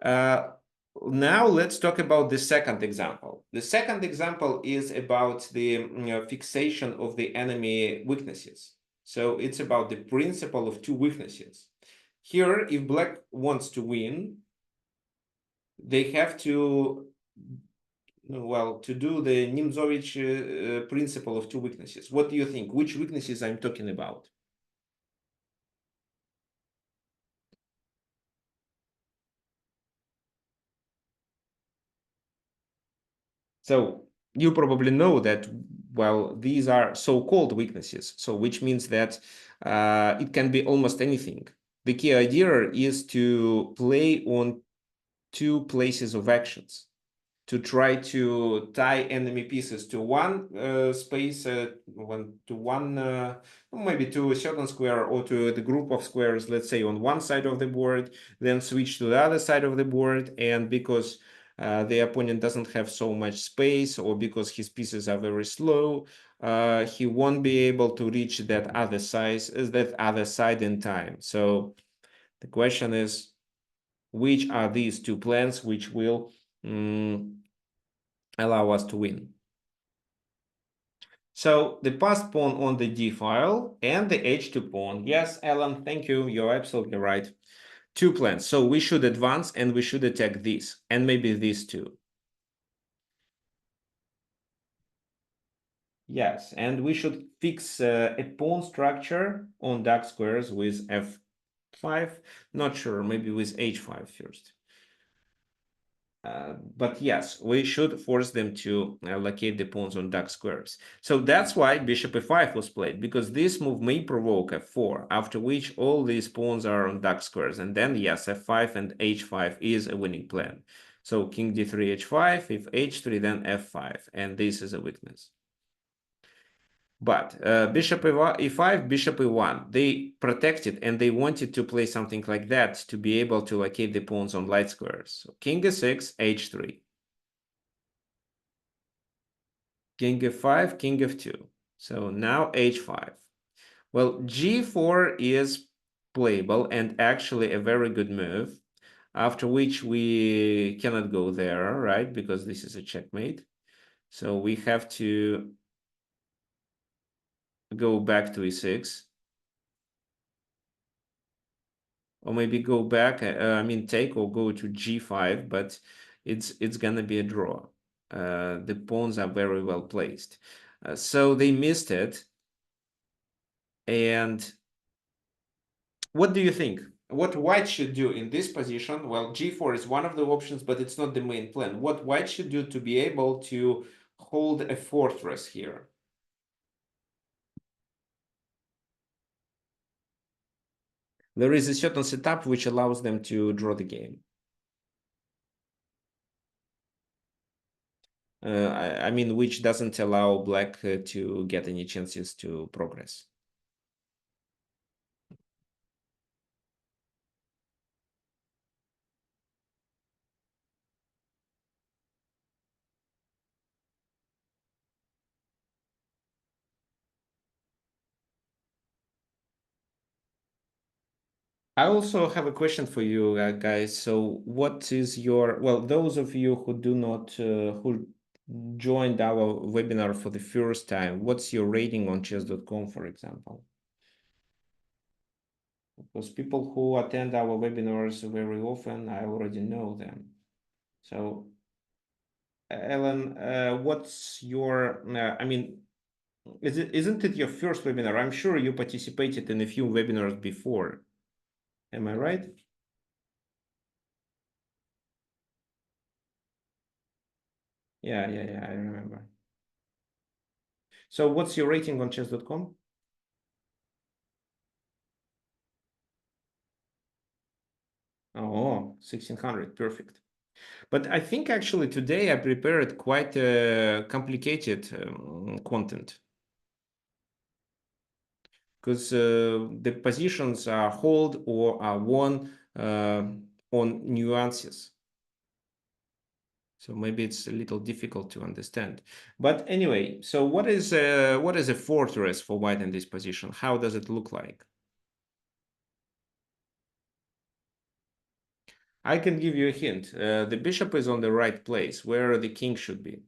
Now let's talk about the second example. The second example is about the fixation of the enemy weaknesses. So it's about the principle of 2 weaknesses. Here, if black wants to win, they have to, well, to do the Nimzovich principle of 2 weaknesses. What do you think? Which weaknesses I'm talking about? So you probably know that, well, these are so-called weaknesses. So which means that it can be almost anything. The key idea is to play on 2 places of actions, to try to tie enemy pieces to one space, maybe to a certain square or to the group of squares, let's say on one side of the board, then switch to the other side of the board. And because the opponent doesn't have so much space, or because his pieces are very slow, he won't be able to reach that other side in time. So the question is, which are these 2 plans which will allow us to win? So the passed pawn on the d file and the h2 pawn. Yes, Alan, thank you. You're absolutely right. 2 plans. So we should advance and we should attack this, and maybe these two. Yes, and we should fix a pawn structure on dark squares with f 5. Not sure, maybe with h5 first. But yes, we should force them to allocate the pawns on dark squares. So that's why bishop e5 was played, because this move may provoke f4, after which all these pawns are on dark squares. And then, yes, f5 and h5 is a winning plan. So king d3, h5, if h3, then f5. And this is a weakness. But bishop e5, bishop e1, they protected and they wanted to play something like that to be able to locate the pawns on light squares. So king e6, h3. King f5, king f2. So now h5. Well, g4 is playable and actually a very good move, after which we cannot go there, right? Because this is a checkmate. So we have to go back to e6. Or maybe go back, I mean take or go to g5, but it's gonna be a draw. The pawns are very well placed. So they missed it. And what do you think? What white should do in this position? Well, g4 is one of the options, but it's not the main plan. What white should do to be able to hold a fortress here? There is a certain setup which allows them to draw the game. I mean, which doesn't allow black to get any chances to progress. I also have a question for you guys. So what is your, well, those of you who do not, who joined our webinar for the first time, what's your rating on chess.com, for example? Because people who attend our webinars very often, I already know them. So, Ellen, what's your, I mean, isn't it your first webinar? I'm sure you participated in a few webinars before. Am I right? Yeah, I remember. So what's your rating on chess.com? Oh, 1600, perfect. But I think actually today I prepared quite complicated content, because the positions are hold or are won on nuances. So maybe it's a little difficult to understand. But anyway, so what is a fortress for white in this position? How does it look like? I can give you a hint. The bishop is on the right place, where the king should be.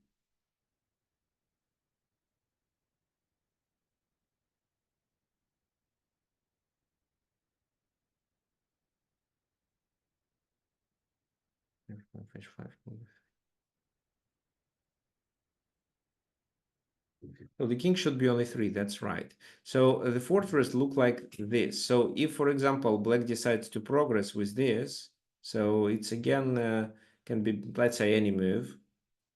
So the king should be on e3, that's right. So the fortress look like this. So if, for example, black decides to progress with this, so it's again can be, let's say, any move,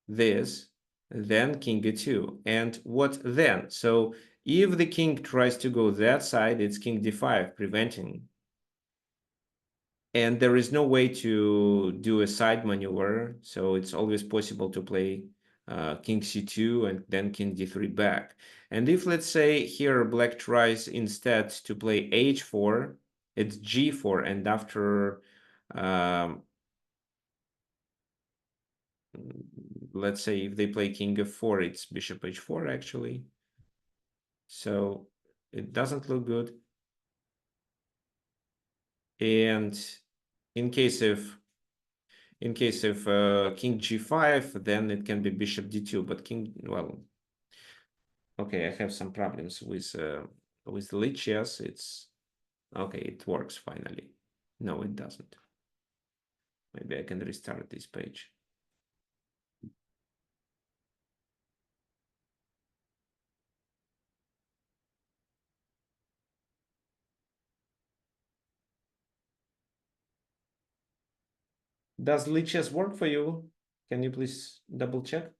this, then king e2. And what then? So if the king tries to go that side, it's king d5, preventing. And there is no way to do a side maneuver, so it's always possible to play king c2 and then king d3 back. And if, let's say, here black tries instead to play h4, it's g4, and after, let's say, if they play king f4, it's bishop h4, actually. So it doesn't look good. And in case of king g5, then it can be bishop d2, but king, well, okay, I have some problems with lichess. It's okay, it works finally. No, it doesn't. Maybe I can restart this page. Does lichess work for you? Can you please double check?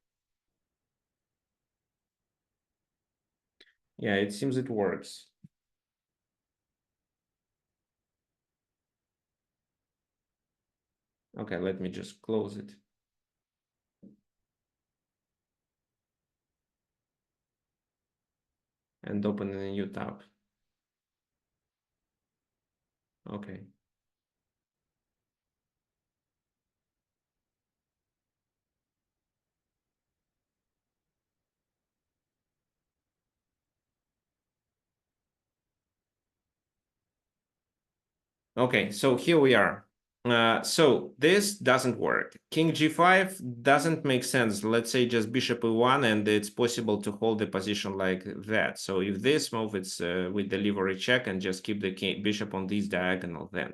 Yeah, it seems it works. Okay, let me just close it. And open a new tab. Okay. Okay, so here we are. So this doesn't work. King g5 doesn't make sense. Let's say just bishop e1, and it's possible to hold the position like that. So if this move, it's we deliver a check and just keep the bishop on this diagonal then.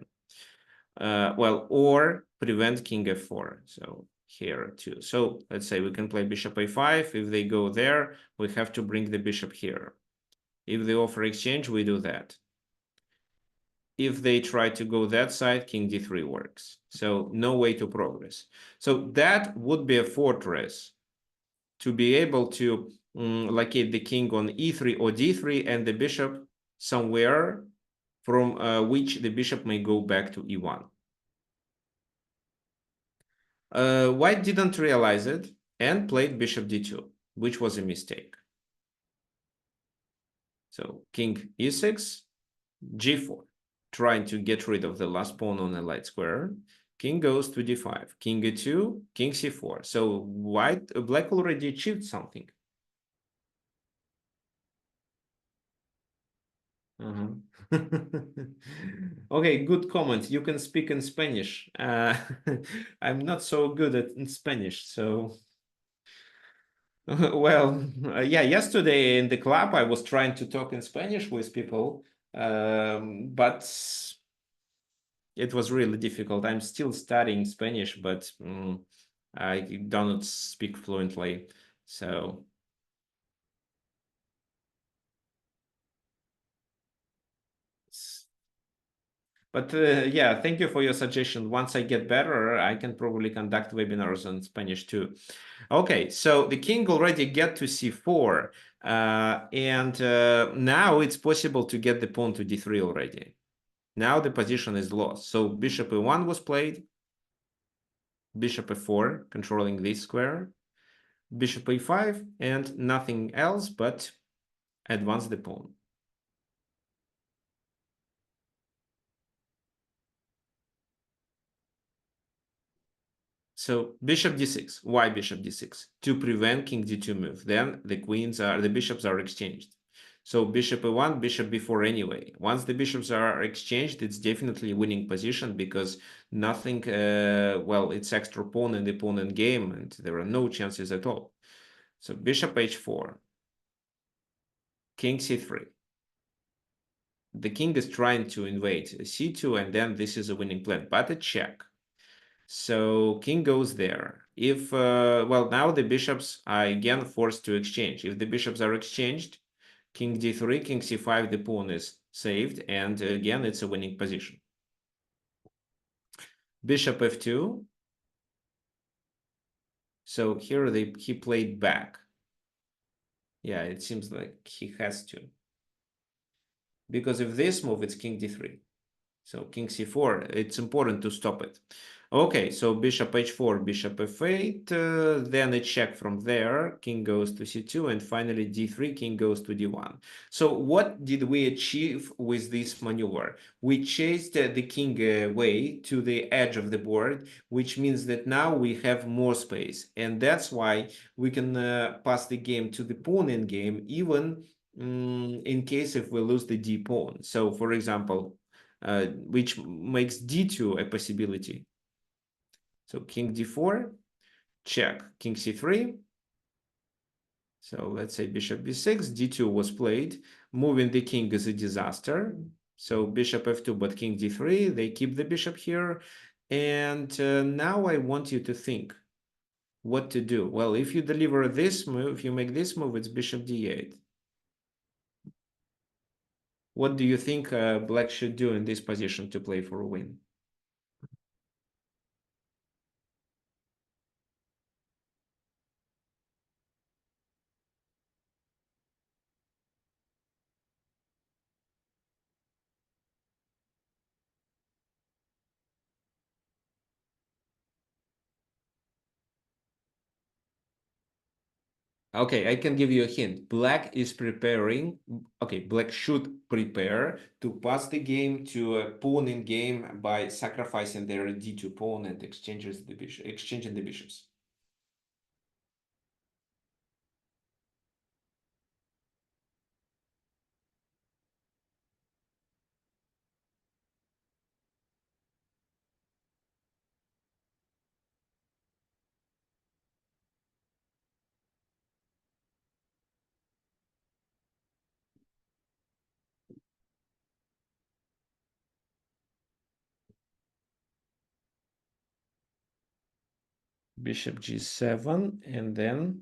Well, or prevent king f4. So here too. So let's say we can play bishop a5. If they go there, we have to bring the bishop here. If they offer exchange, we do that. If they try to go that side, king d3 works. So no way to progress. So that would be a fortress to be able to locate the king on e3 or d3 and the bishop somewhere from which the bishop may go back to e1. White didn't realize it and played bishop d2, which was a mistake. So king e6, g4, trying to get rid of the last pawn on a light square. King goes to d5, king e2, king c4. So black already achieved something. Okay, good comment. You can speak in Spanish. I'm not so good at in Spanish, so well, yeah. Yesterday in the club, I was trying to talk in Spanish with people, but it was really difficult. I'm still studying Spanish, but I do not speak fluently. So, but yeah, thank you for your suggestion. Once I get better, I can probably conduct webinars in Spanish too. Okay, so the king already get to c4, and now it's possible to get the pawn to d3 already. Now the position is lost. So bishop e1 was played, bishop e4, controlling this square, bishop e5, and nothing else but advance the pawn. So bishop d6. Why bishop d6? To prevent king d2 move. Then the bishops are exchanged. So bishop e1, bishop b4 anyway. Once the bishops are exchanged, it's definitely a winning position because nothing, well, it's extra pawn in the pawn end game, and there are no chances at all. So bishop h4, king c3. The king is trying to invade c2, and then this is a winning plan, but a check. So king goes there. If, well, now the bishops are again forced to exchange. If the bishops are exchanged, king d3, king c5, the pawn is saved, and again, it's a winning position. Bishop f2. So here he played back. Yeah, it seems like he has to. Because if this move, it's king d3. So king c4, it's important to stop it. Okay, so bishop h4, bishop f8, then a check from there, king goes to c2, and finally d3, king goes to d1. So what did we achieve with this maneuver? We chased the king away to the edge of the board, which means that now we have more space, and that's why we can pass the game to the pawn endgame, even in case if we lose the d pawn. So for example, which makes d2 a possibility. So king d4, check, king c3. So let's say bishop b6, d2 was played. Moving the king is a disaster. So bishop f2, but king d3, they keep the bishop here. And now I want you to think what to do. Well, if you deliver this move, if you make this move, it's bishop d8. What do you think black should do in this position to play for a win? Okay, I can give you a hint. Black is preparing. Okay, black should prepare to pass the game to a pawn in game by sacrificing their d2 pawn and exchanging the bishops. Bishop g7, and then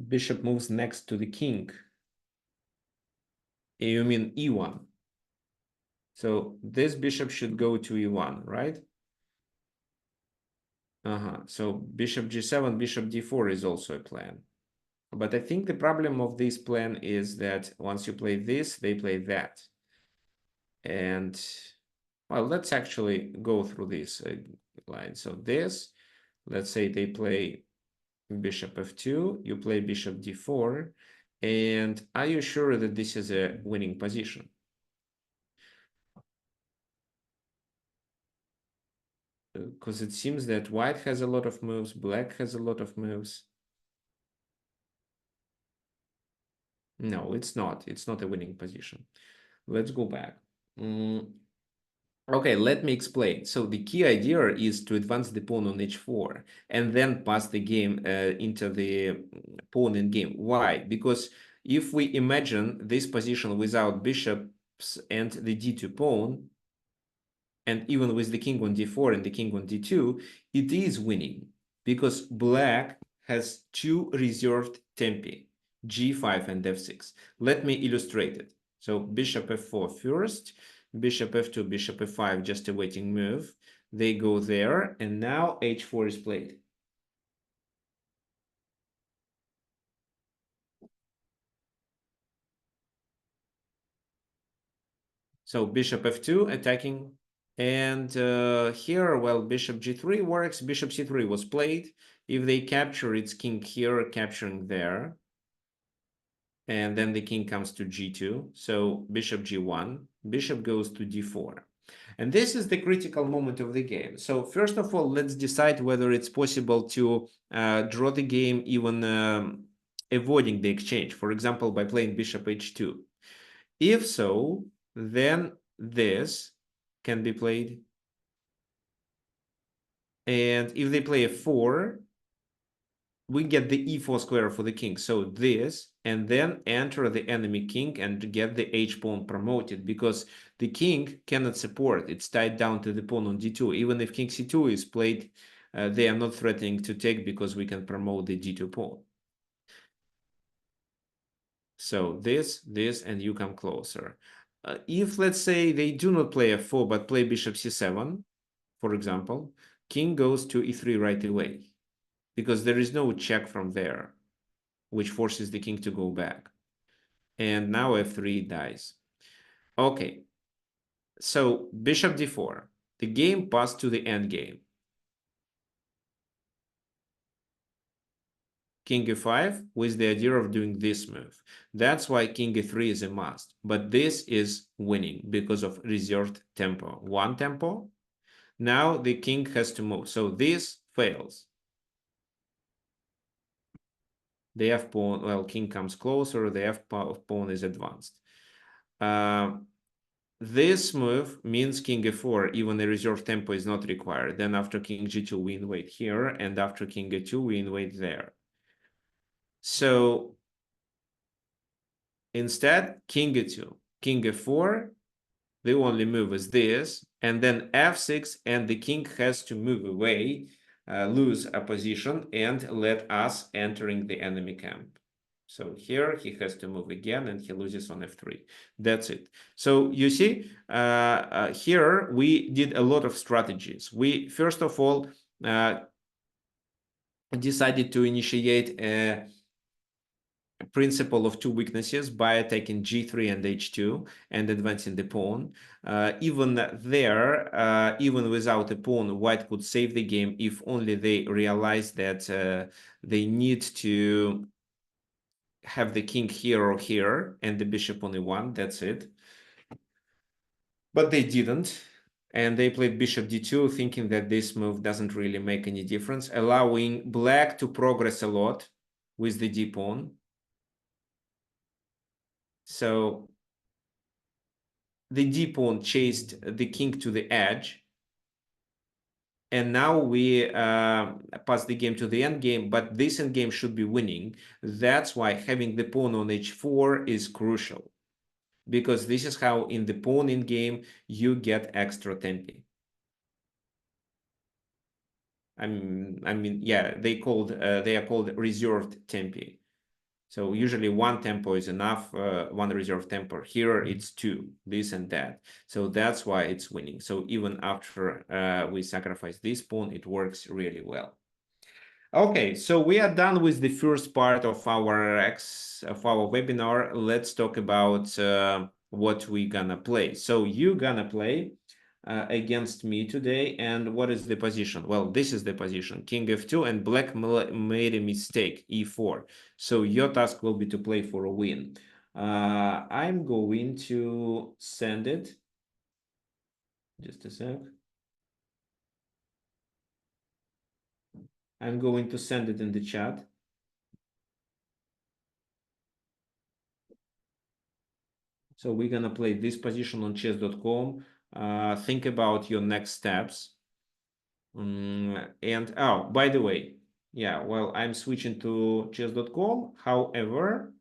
bishop moves next to the king. You mean e1. So this bishop should go to e1, right? So bishop g7, bishop d4 is also a plan. But I think the problem of this plan is that once you play this, they play that. And well, let's actually go through this line. So this, let's say they play bishop f2, you play bishop d4. And are you sure that this is a winning position? Because it seems that white has a lot of moves, black has a lot of moves. No, it's not. It's not a winning position. Let's go back. Okay, let me explain. So the key idea is to advance the pawn on h4 and then pass the game into the pawn in game. Why? Because if we imagine this position without bishops and the d2 pawn, and even with the king on d4 and the king on d2, it is winning because black has two reserved tempi, g5 and f6. Let me illustrate it. So bishop f4 first, bishop f2, bishop f5, just a waiting move. They go there, and now h4 is played. So bishop f2 attacking. And here, well, bishop g3 works. Bishop c3 was played. If they capture, it's king here, capturing there. And then the king comes to g2. So bishop g1, bishop goes to d4. And this is the critical moment of the game. So first of all, let's decide whether it's possible to draw the game even avoiding the exchange. For example, by playing bishop h2. If so, then this can be played. And if they play f4, we get the e4 square for the king. So this, and then enter the enemy king and get the h-pawn promoted, because the king cannot support. It's tied down to the pawn on d2. Even if king c2 is played, they are not threatening to take because we can promote the d2 pawn. So this, and you come closer. If, let's say, they do not play f4, but play bishop c7, for example, king goes to e3 right away, because there is no check from there, which forces the king to go back. And now f3 dies. Okay, so bishop d4. The game passed to the endgame. King e5 with the idea of doing this move. That's why king e3 is a must. But this is winning because of reserved tempo. One tempo. Now the king has to move. So this fails. The f pawn, well, king comes closer. The f pawn is advanced. This move means king e4, even the reserve tempo is not required. Then after king g2, we invade here, and after king e2, we invade there. So instead, king e2, king e4, the only move is this, and then f6, and the king has to move away, lose a position, and let us entering the enemy camp. So here he has to move again and he loses on f3. That's it. So you see, here we did a lot of strategies. We, first of all, decided to initiate a principle of two weaknesses by attacking g3 and h2 and advancing the pawn. Even there, even without a pawn, white could save the game if only they realize that they need to have the king here or here and the bishop on e1. That's it. But they didn't. And they played bishop d2, thinking that this move doesn't really make any difference, allowing black to progress a lot with the d pawn. So the d pawn chased the king to the edge. And now we pass the game to the endgame, but this endgame should be winning. That's why having the pawn on h4 is crucial, because this is how in the pawn in game you get extra tempi. I mean, yeah, they are called reserved tempi. So usually one tempo is enough, one reserve tempo. Here it's two, this and that. So that's why it's winning. So even after we sacrifice this pawn, it works really well. Okay, so we are done with the first part of our webinar. Let's talk about what we're gonna play. So you're gonna play against me today, and what is the position? Well, this is the position, king f2, and black made a mistake, e4. So your task will be to play for a win. I'm going to send it. Just a sec. I'm going to send it in the chat. So we're gonna play this position on chess.com. Think about your next steps. And oh, by the way, yeah, well, I'm switching to chess.com. However,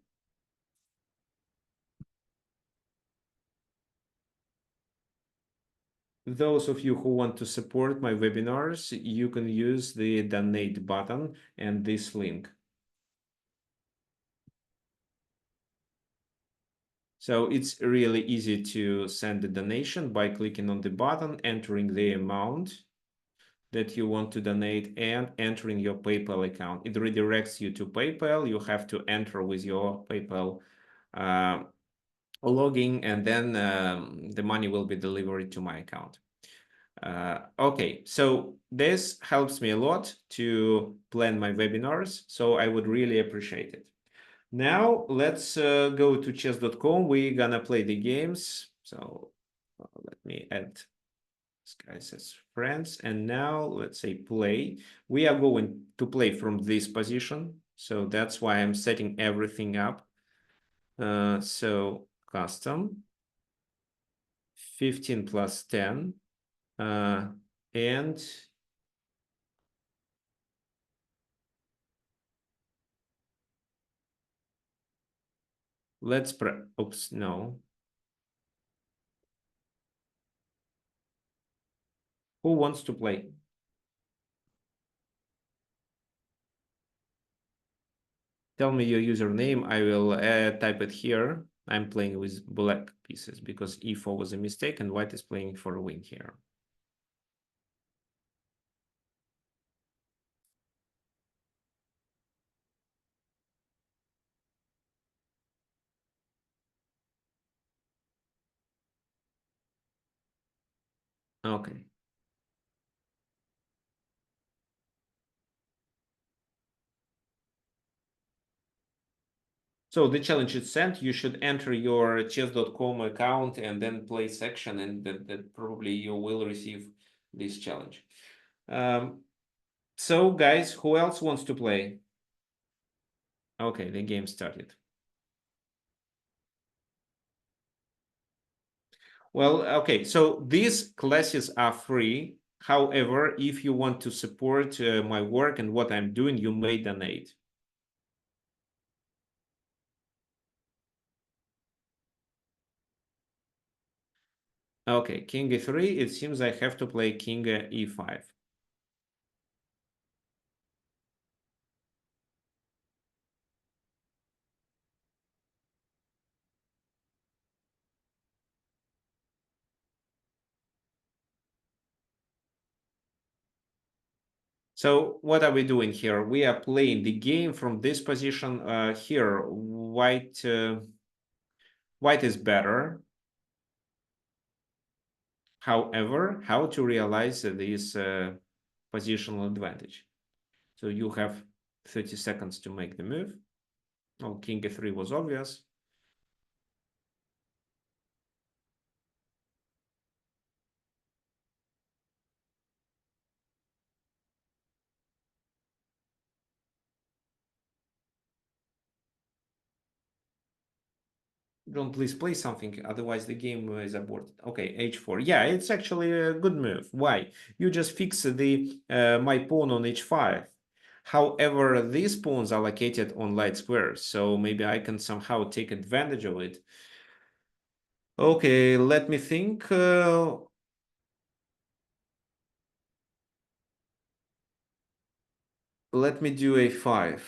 those of you who want to support my webinars, you can use the donate button and this link. So it's really easy to send a donation by clicking on the button, entering the amount that you want to donate and entering your PayPal account. It redirects you to PayPal. You have to enter with your PayPal login, and then the money will be delivered to my account. Okay, so this helps me a lot to plan my webinars, so I would really appreciate it. Now let's go to chess.com. We're gonna play the games. So let me add this guy as friends. And now let's say play. We are going to play from this position. So that's why I'm setting everything up. So custom 15 plus 10. And let's oops, no. Who wants to play? Tell me your username. I will type it here. I'm playing with black pieces because e4 was a mistake and white is playing for a win here. Okay. So the challenge is sent. You should enter your chess.com account and then play section, and that probably you will receive this challenge. So guys, who else wants to play? Okay, the game started. Well, okay, so these classes are free. However, if you want to support my work and what I'm doing, you may donate. Okay, king e3, it seems I have to play king e5. So what are we doing here? We are playing the game from this position here. White is better. However, how to realize this positional advantage? So you have 30 seconds to make the move. Oh, king e3 was obvious. Don't please play something, otherwise the game is aborted. Okay, h4. Yeah, it's actually a good move. Why? You just fix the my pawn on h5. However, these pawns are located on light squares, so maybe I can somehow take advantage of it. Okay, let me think. Let me do a5.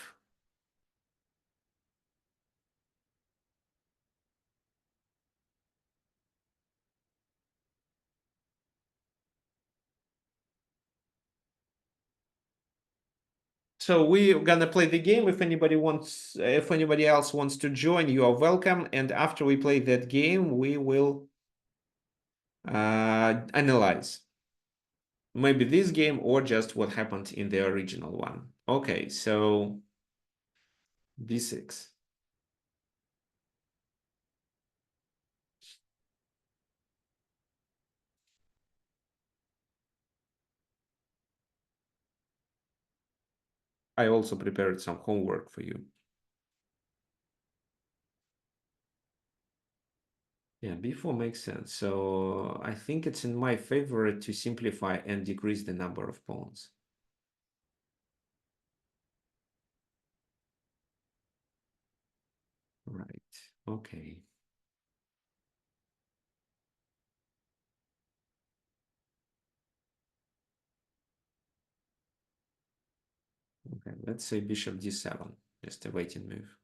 So we're gonna play the game. If anybody else wants to join, you are welcome. And after we play that game, we will analyze maybe this game or just what happened in the original one. Okay, so b6. I also prepared some homework for you. Yeah, b4 makes sense. So I think it's in my favor to simplify and decrease the number of pawns. Right. Okay. Okay, let's say bishop d7, just a waiting move.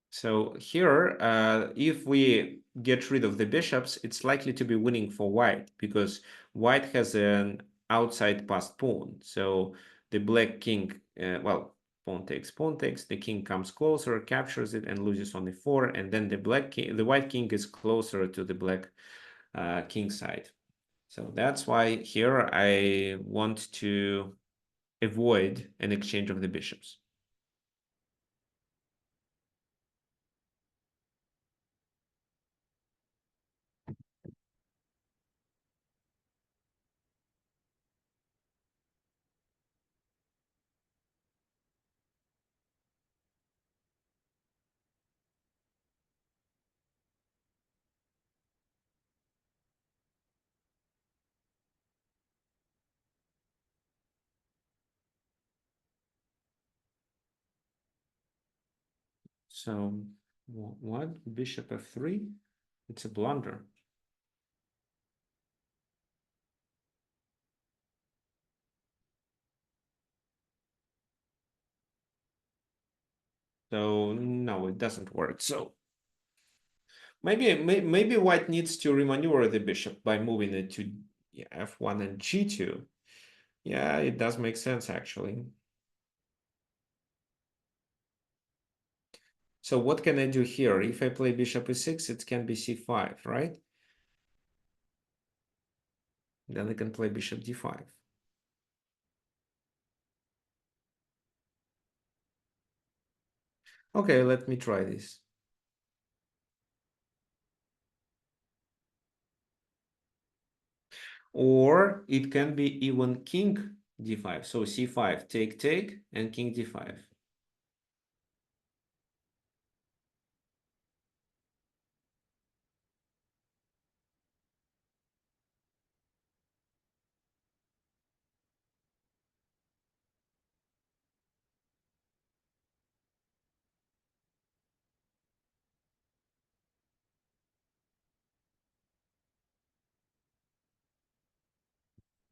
So here, if we get rid of the bishops, it's likely to be winning for white because white has an outside passed pawn. So the black king, well, pawn takes, the king comes closer, captures it and loses on e4, and then the white king is closer to the black king side. So that's why here I want to avoid an exchange of the bishops. So what? Bishop f3? It's a blunder. So no, it doesn't work. So maybe white needs to remaneuver the bishop by moving it to f1 and g2. Yeah, it does make sense actually. So what can I do here? If I play bishop e6, it can be c5, right? Then I can play bishop d5. Okay, let me try this. Or it can be even king d5. So c5, take, and king d5.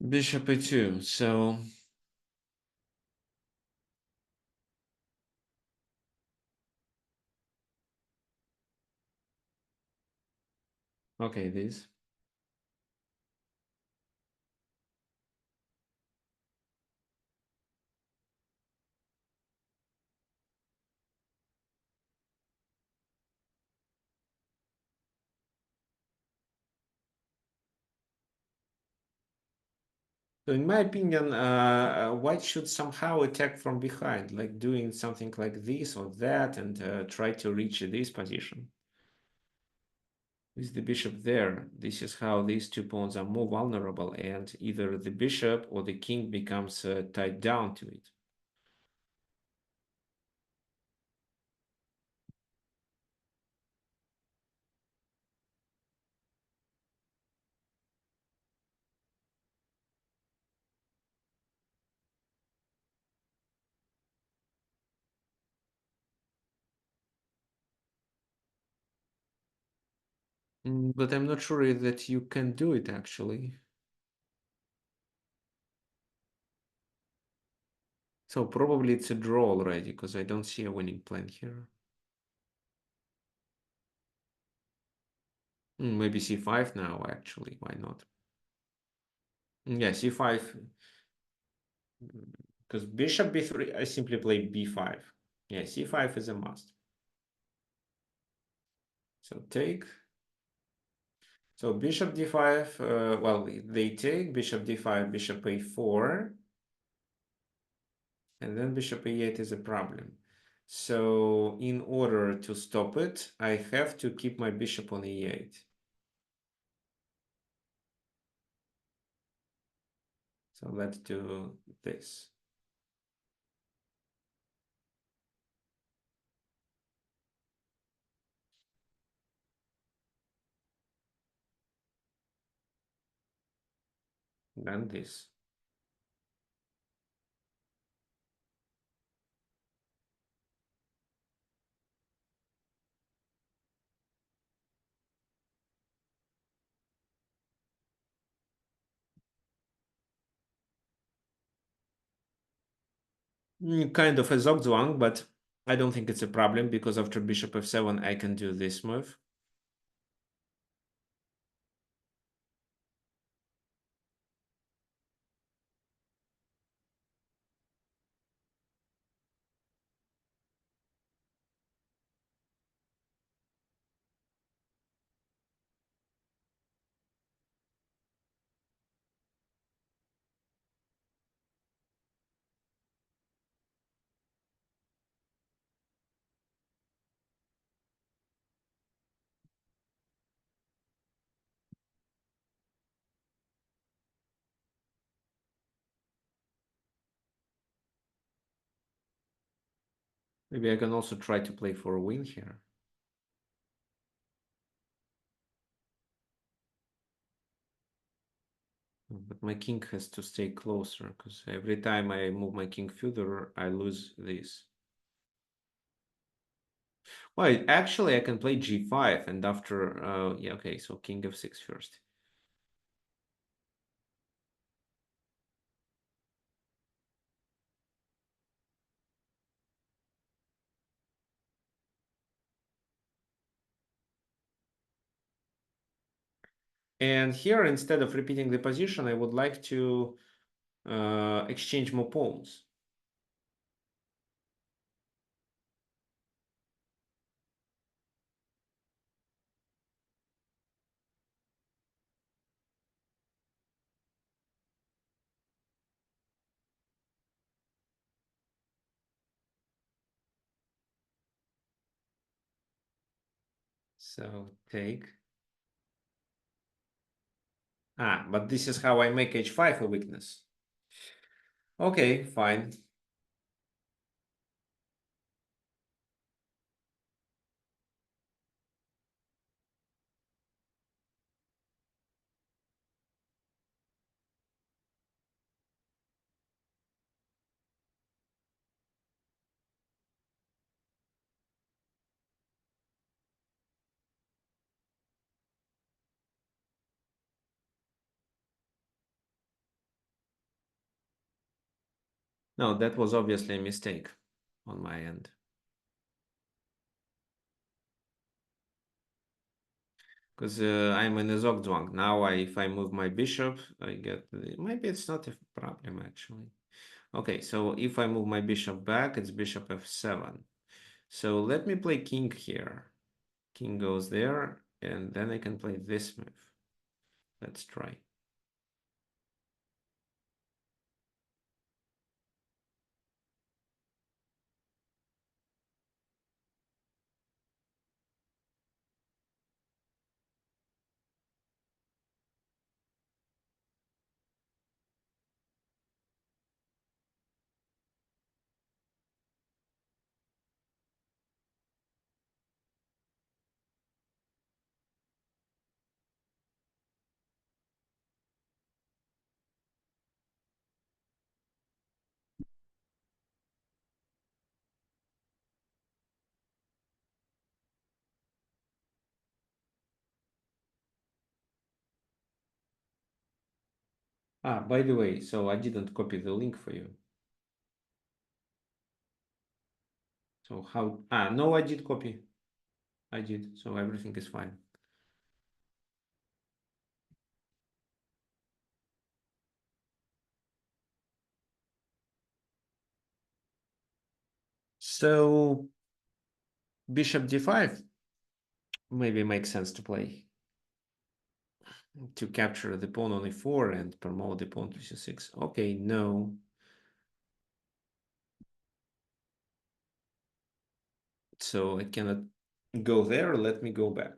Bishop e2. So Okay, this. So in my opinion, white should somehow attack from behind, like doing something like this or that, and try to reach this position. With the bishop there, this is how these two pawns are more vulnerable, and either the bishop or the king becomes tied down to it. But I'm not sure that you can do it actually. So probably it's a draw already, because I don't see a winning plan here. Maybe c5 now, actually. Why not? Yeah, c5. Because bishop b3, I simply play b5. Yeah, c5 is a must. So take. So bishop d5, well, they take bishop d5, bishop a4, and then bishop a8 is a problem. So in order to stop it, I have to keep my bishop on e8. So let's do this. Then this. Kind of a Zugzwang, but I don't think it's a problem because after bishop f7, I can do this move. Maybe I can also try to play for a win here. But my king has to stay closer, because every time I move my king further, I lose this. Well, actually, I can play g5, and after, yeah, okay, so king f6 first. And here, instead of repeating the position, I would like to exchange more pawns. So take. But this is how I make h5 a weakness. Okay, fine. No, that was obviously a mistake on my end. because I'm in a Zugzwang. Now if I move my bishop, I get, maybe it's not a problem actually. Okay, so if I move my bishop back, it's bishop f7. So let me play king here. King goes there, and then I can play this move. Let's try. Ah, by the way, so I didn't copy the link for you. So how, no, I did copy. I did, so everything is fine. So bishop d5 maybe makes sense to play to capture the pawn on e4 and promote the pawn to c6. Okay, no. So I cannot go there. Let me go back.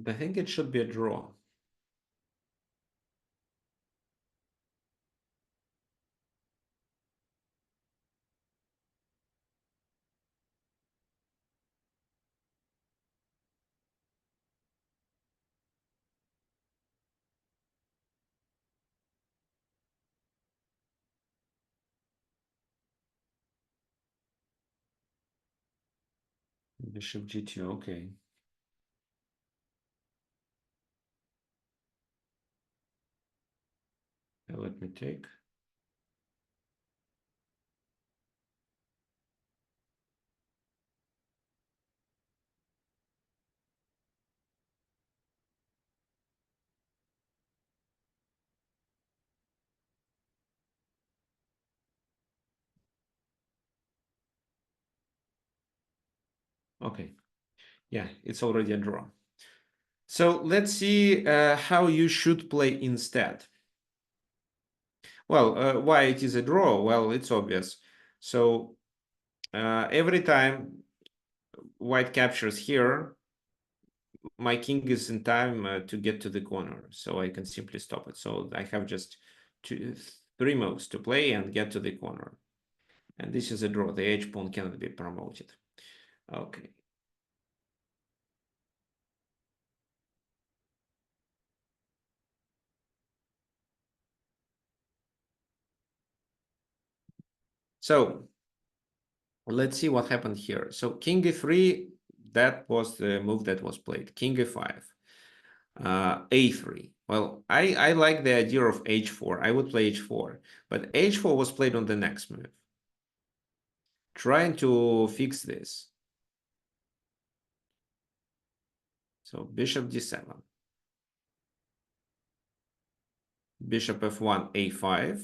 I think it should be a draw. Bishop g2, okay. Let me take. Okay, yeah, it's already a draw. So let's see how you should play instead. Well, why it is a draw? Well, it's obvious. So every time white captures here, my king is in time to get to the corner, so I can simply stop it. So I have just three moves to play and get to the corner. And this is a draw. The h pawn cannot be promoted. Okay. So let's see what happened here. So king e3, that was the move that was played. King e5, a3. Well, I like the idea of h4. I would play h4, but h4 was played on the next move. Trying to fix this. So bishop d7, bishop f1, a5,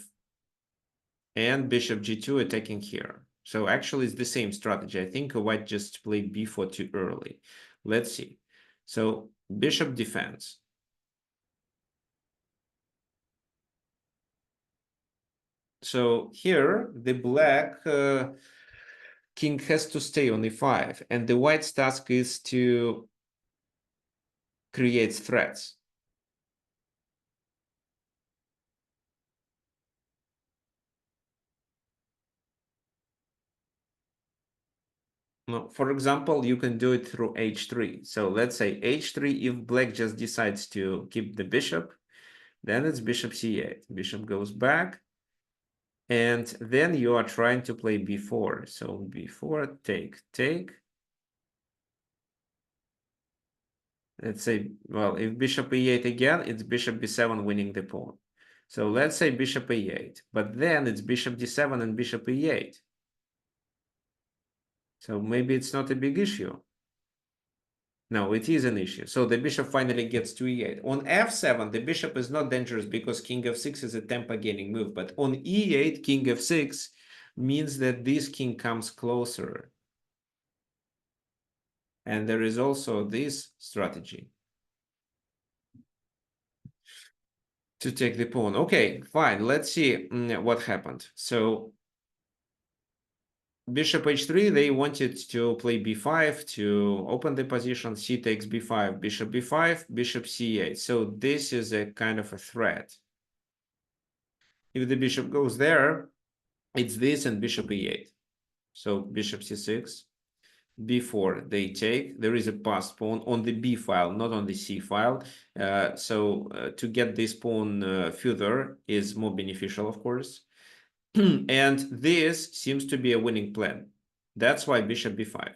and bishop g2 attacking here. So actually it's the same strategy. I think white just played b4 too early. Let's see. So bishop defends. So here the black king has to stay on e5, and the white's task is to create threats. No, for example, you can do it through h3. So let's say h3, if black just decides to keep the bishop, Then it's bishop c8. Bishop goes back. And then you are trying to play b4. So b4, take, take. Let's say, well, if bishop e8 again, it's bishop b7 winning the pawn. So let's say bishop e8, but then it's bishop d7 and bishop e8. So maybe it's not a big issue. No, it is an issue. So the bishop finally gets to e8. On f7, the bishop is not dangerous because king f6 is a tempo gaining move. But on e8, king f6 means that this king comes closer. And there is also this strategy to take the pawn. Okay, fine. Let's see what happened. So bishop h3, they wanted to play b5 to open the position. C takes b5, bishop b5, bishop c8. So this is a kind of a threat. If the bishop goes there, it's this and bishop e8. So bishop c6, b4, they take. There is a passed pawn on the b file, not on the c file. To get this pawn further is more beneficial, of course. And this seems to be a winning plan. That's why bishop b5.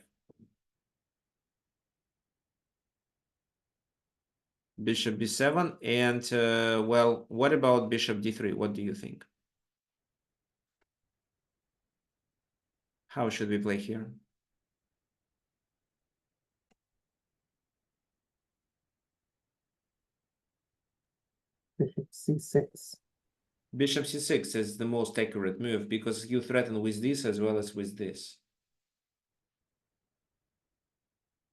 Bishop b7. And, well, what about bishop d3? What do you think? How should we play here? Bishop c6. Bishop c6 is the most accurate move because you threaten with this as well as with this.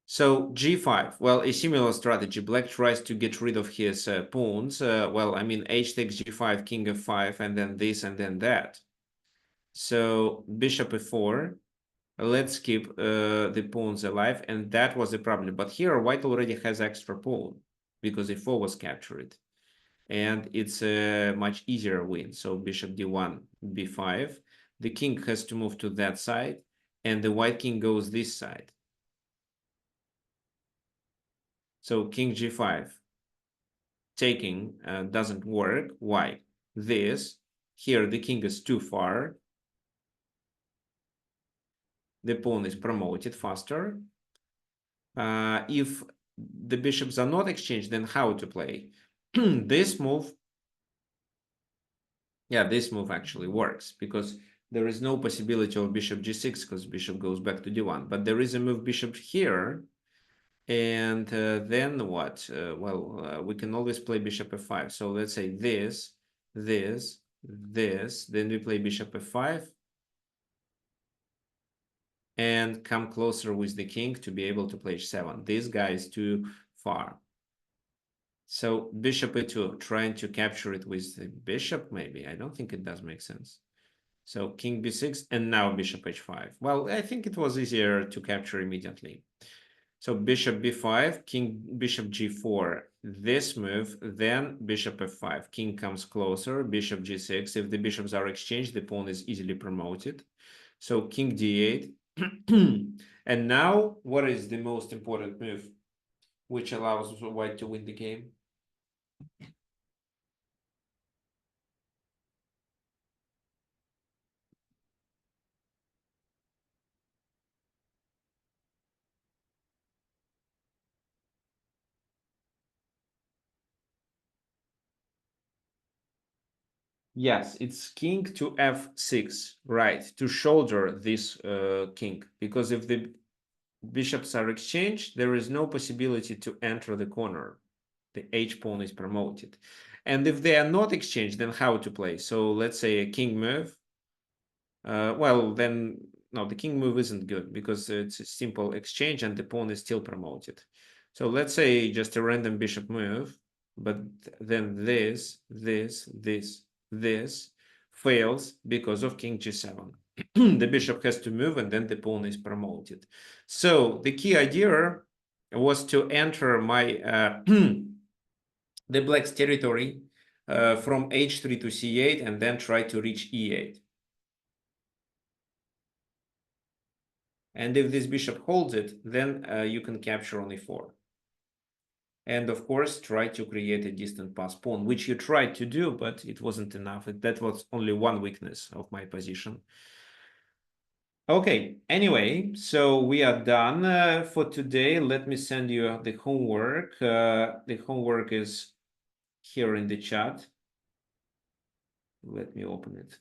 So g5, well, a similar strategy. Black tries to get rid of his pawns. Well, I mean, h takes g5, king f5, and then this and then that. So bishop f4. Let's keep the pawns alive, and that was the problem. But here, white already has extra pawn because e4 was captured. And it's a much easier win. So bishop d1, b5. The king has to move to that side, and the white king goes this side. So king g5 taking doesn't work. Why? This, here the king is too far. The pawn is promoted faster. If the bishops are not exchanged, then how to play? This move, yeah, this move actually works because there is no possibility of bishop g6 because bishop goes back to d1. But there is a move bishop here. And then what? We can always play bishop f5. So let's say this, this, this. Then we play bishop f5 and come closer with the king to be able to play h7. This guy is too far. So bishop e2, trying to capture it with the bishop, maybe. I don't think it does make sense. So king b6 and now bishop h5. Well, I think it was easier to capture immediately. So bishop b5, king, bishop g4, this move, then bishop f5. King comes closer, bishop g6. If the bishops are exchanged, the pawn is easily promoted. So king d8. And now, what is the most important move, which allows white to win the game? Yes, it's king to f6, right, to shoulder this king, because if the bishops are exchanged, there is no possibility to enter the corner. The h pawn is promoted. And if they are not exchanged, then how to play? So let's say a king move. Well, then, no, the king move isn't good because it's a simple exchange and the pawn is still promoted. So let's say just a random bishop move, but then this fails because of king g7. The bishop has to move and then the pawn is promoted. So the key idea was to enter my the black's territory from h3 to c8 and then try to reach e8. And if this bishop holds it, then you can capture on e4. And of course, try to create a distant pass pawn, which you tried to do, but it wasn't enough. That was only one weakness of my position. Okay, anyway, so we are done for today. Let me send you the homework. The homework is here in the chat. Let me open it.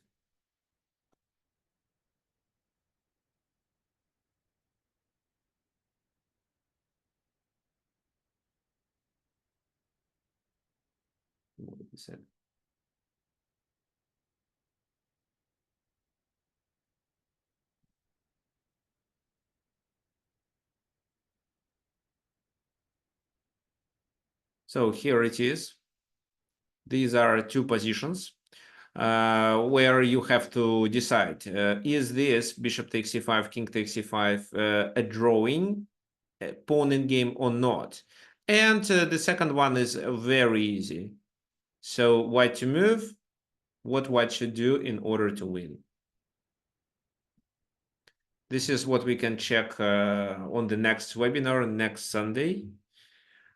What did he say? So here it is. These are two positions where you have to decide, is this bishop takes c5, king takes c5 a drawing pawn in game or not? And the second one is very easy. So white to move, what white should do in order to win. This is what we can check on the next webinar next Sunday.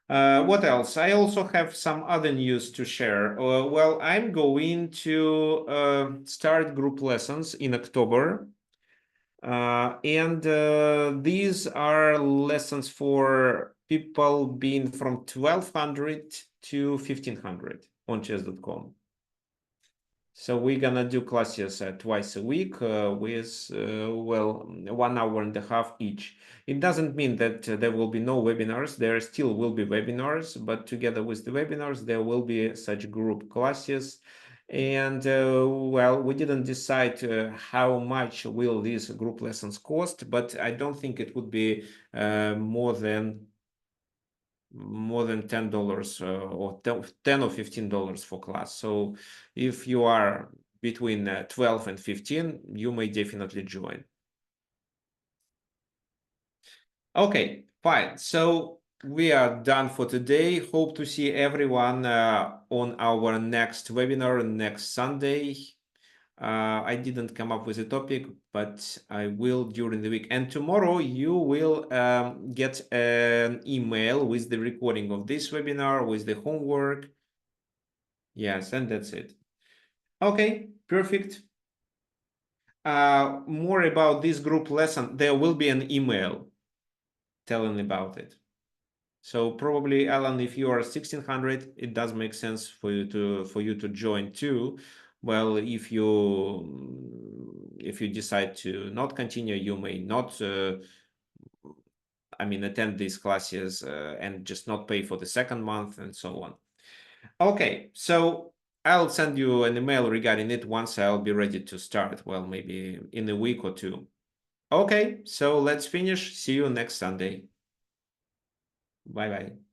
What else? I also have some other news to share. Well, I'm going to start group lessons in October. And these are lessons for people being from 1200 to 1500 on chess.com. So we're gonna do classes twice a week with, well, 1 hour and a half each. It doesn't mean that there will be no webinars. There still will be webinars, but together with the webinars, there will be such group classes. And well, we didn't decide how much will these group lessons cost, but I don't think it would be more than $10 or $10 or $15 for class. So if you are between 12 and 15, you may definitely join. Okay, fine. So we are done for today. Hope to see everyone on our next webinar next Sunday. I didn't come up with a topic, but I will during the week. And tomorrow you will get an email with the recording of this webinar, with the homework. Yes, and that's it. Okay, perfect. More about this group lesson, there will be an email telling about it. So probably, Alan, if you are 1600, it does make sense for you to join too. Well, if you decide to not continue, you may not I mean attend these classes and just not pay for the second month and so on. Okay, so I'll send you an email regarding it once I'll be ready to start. Well, maybe in a week or two. Okay, so let's finish. See you next Sunday. Bye bye.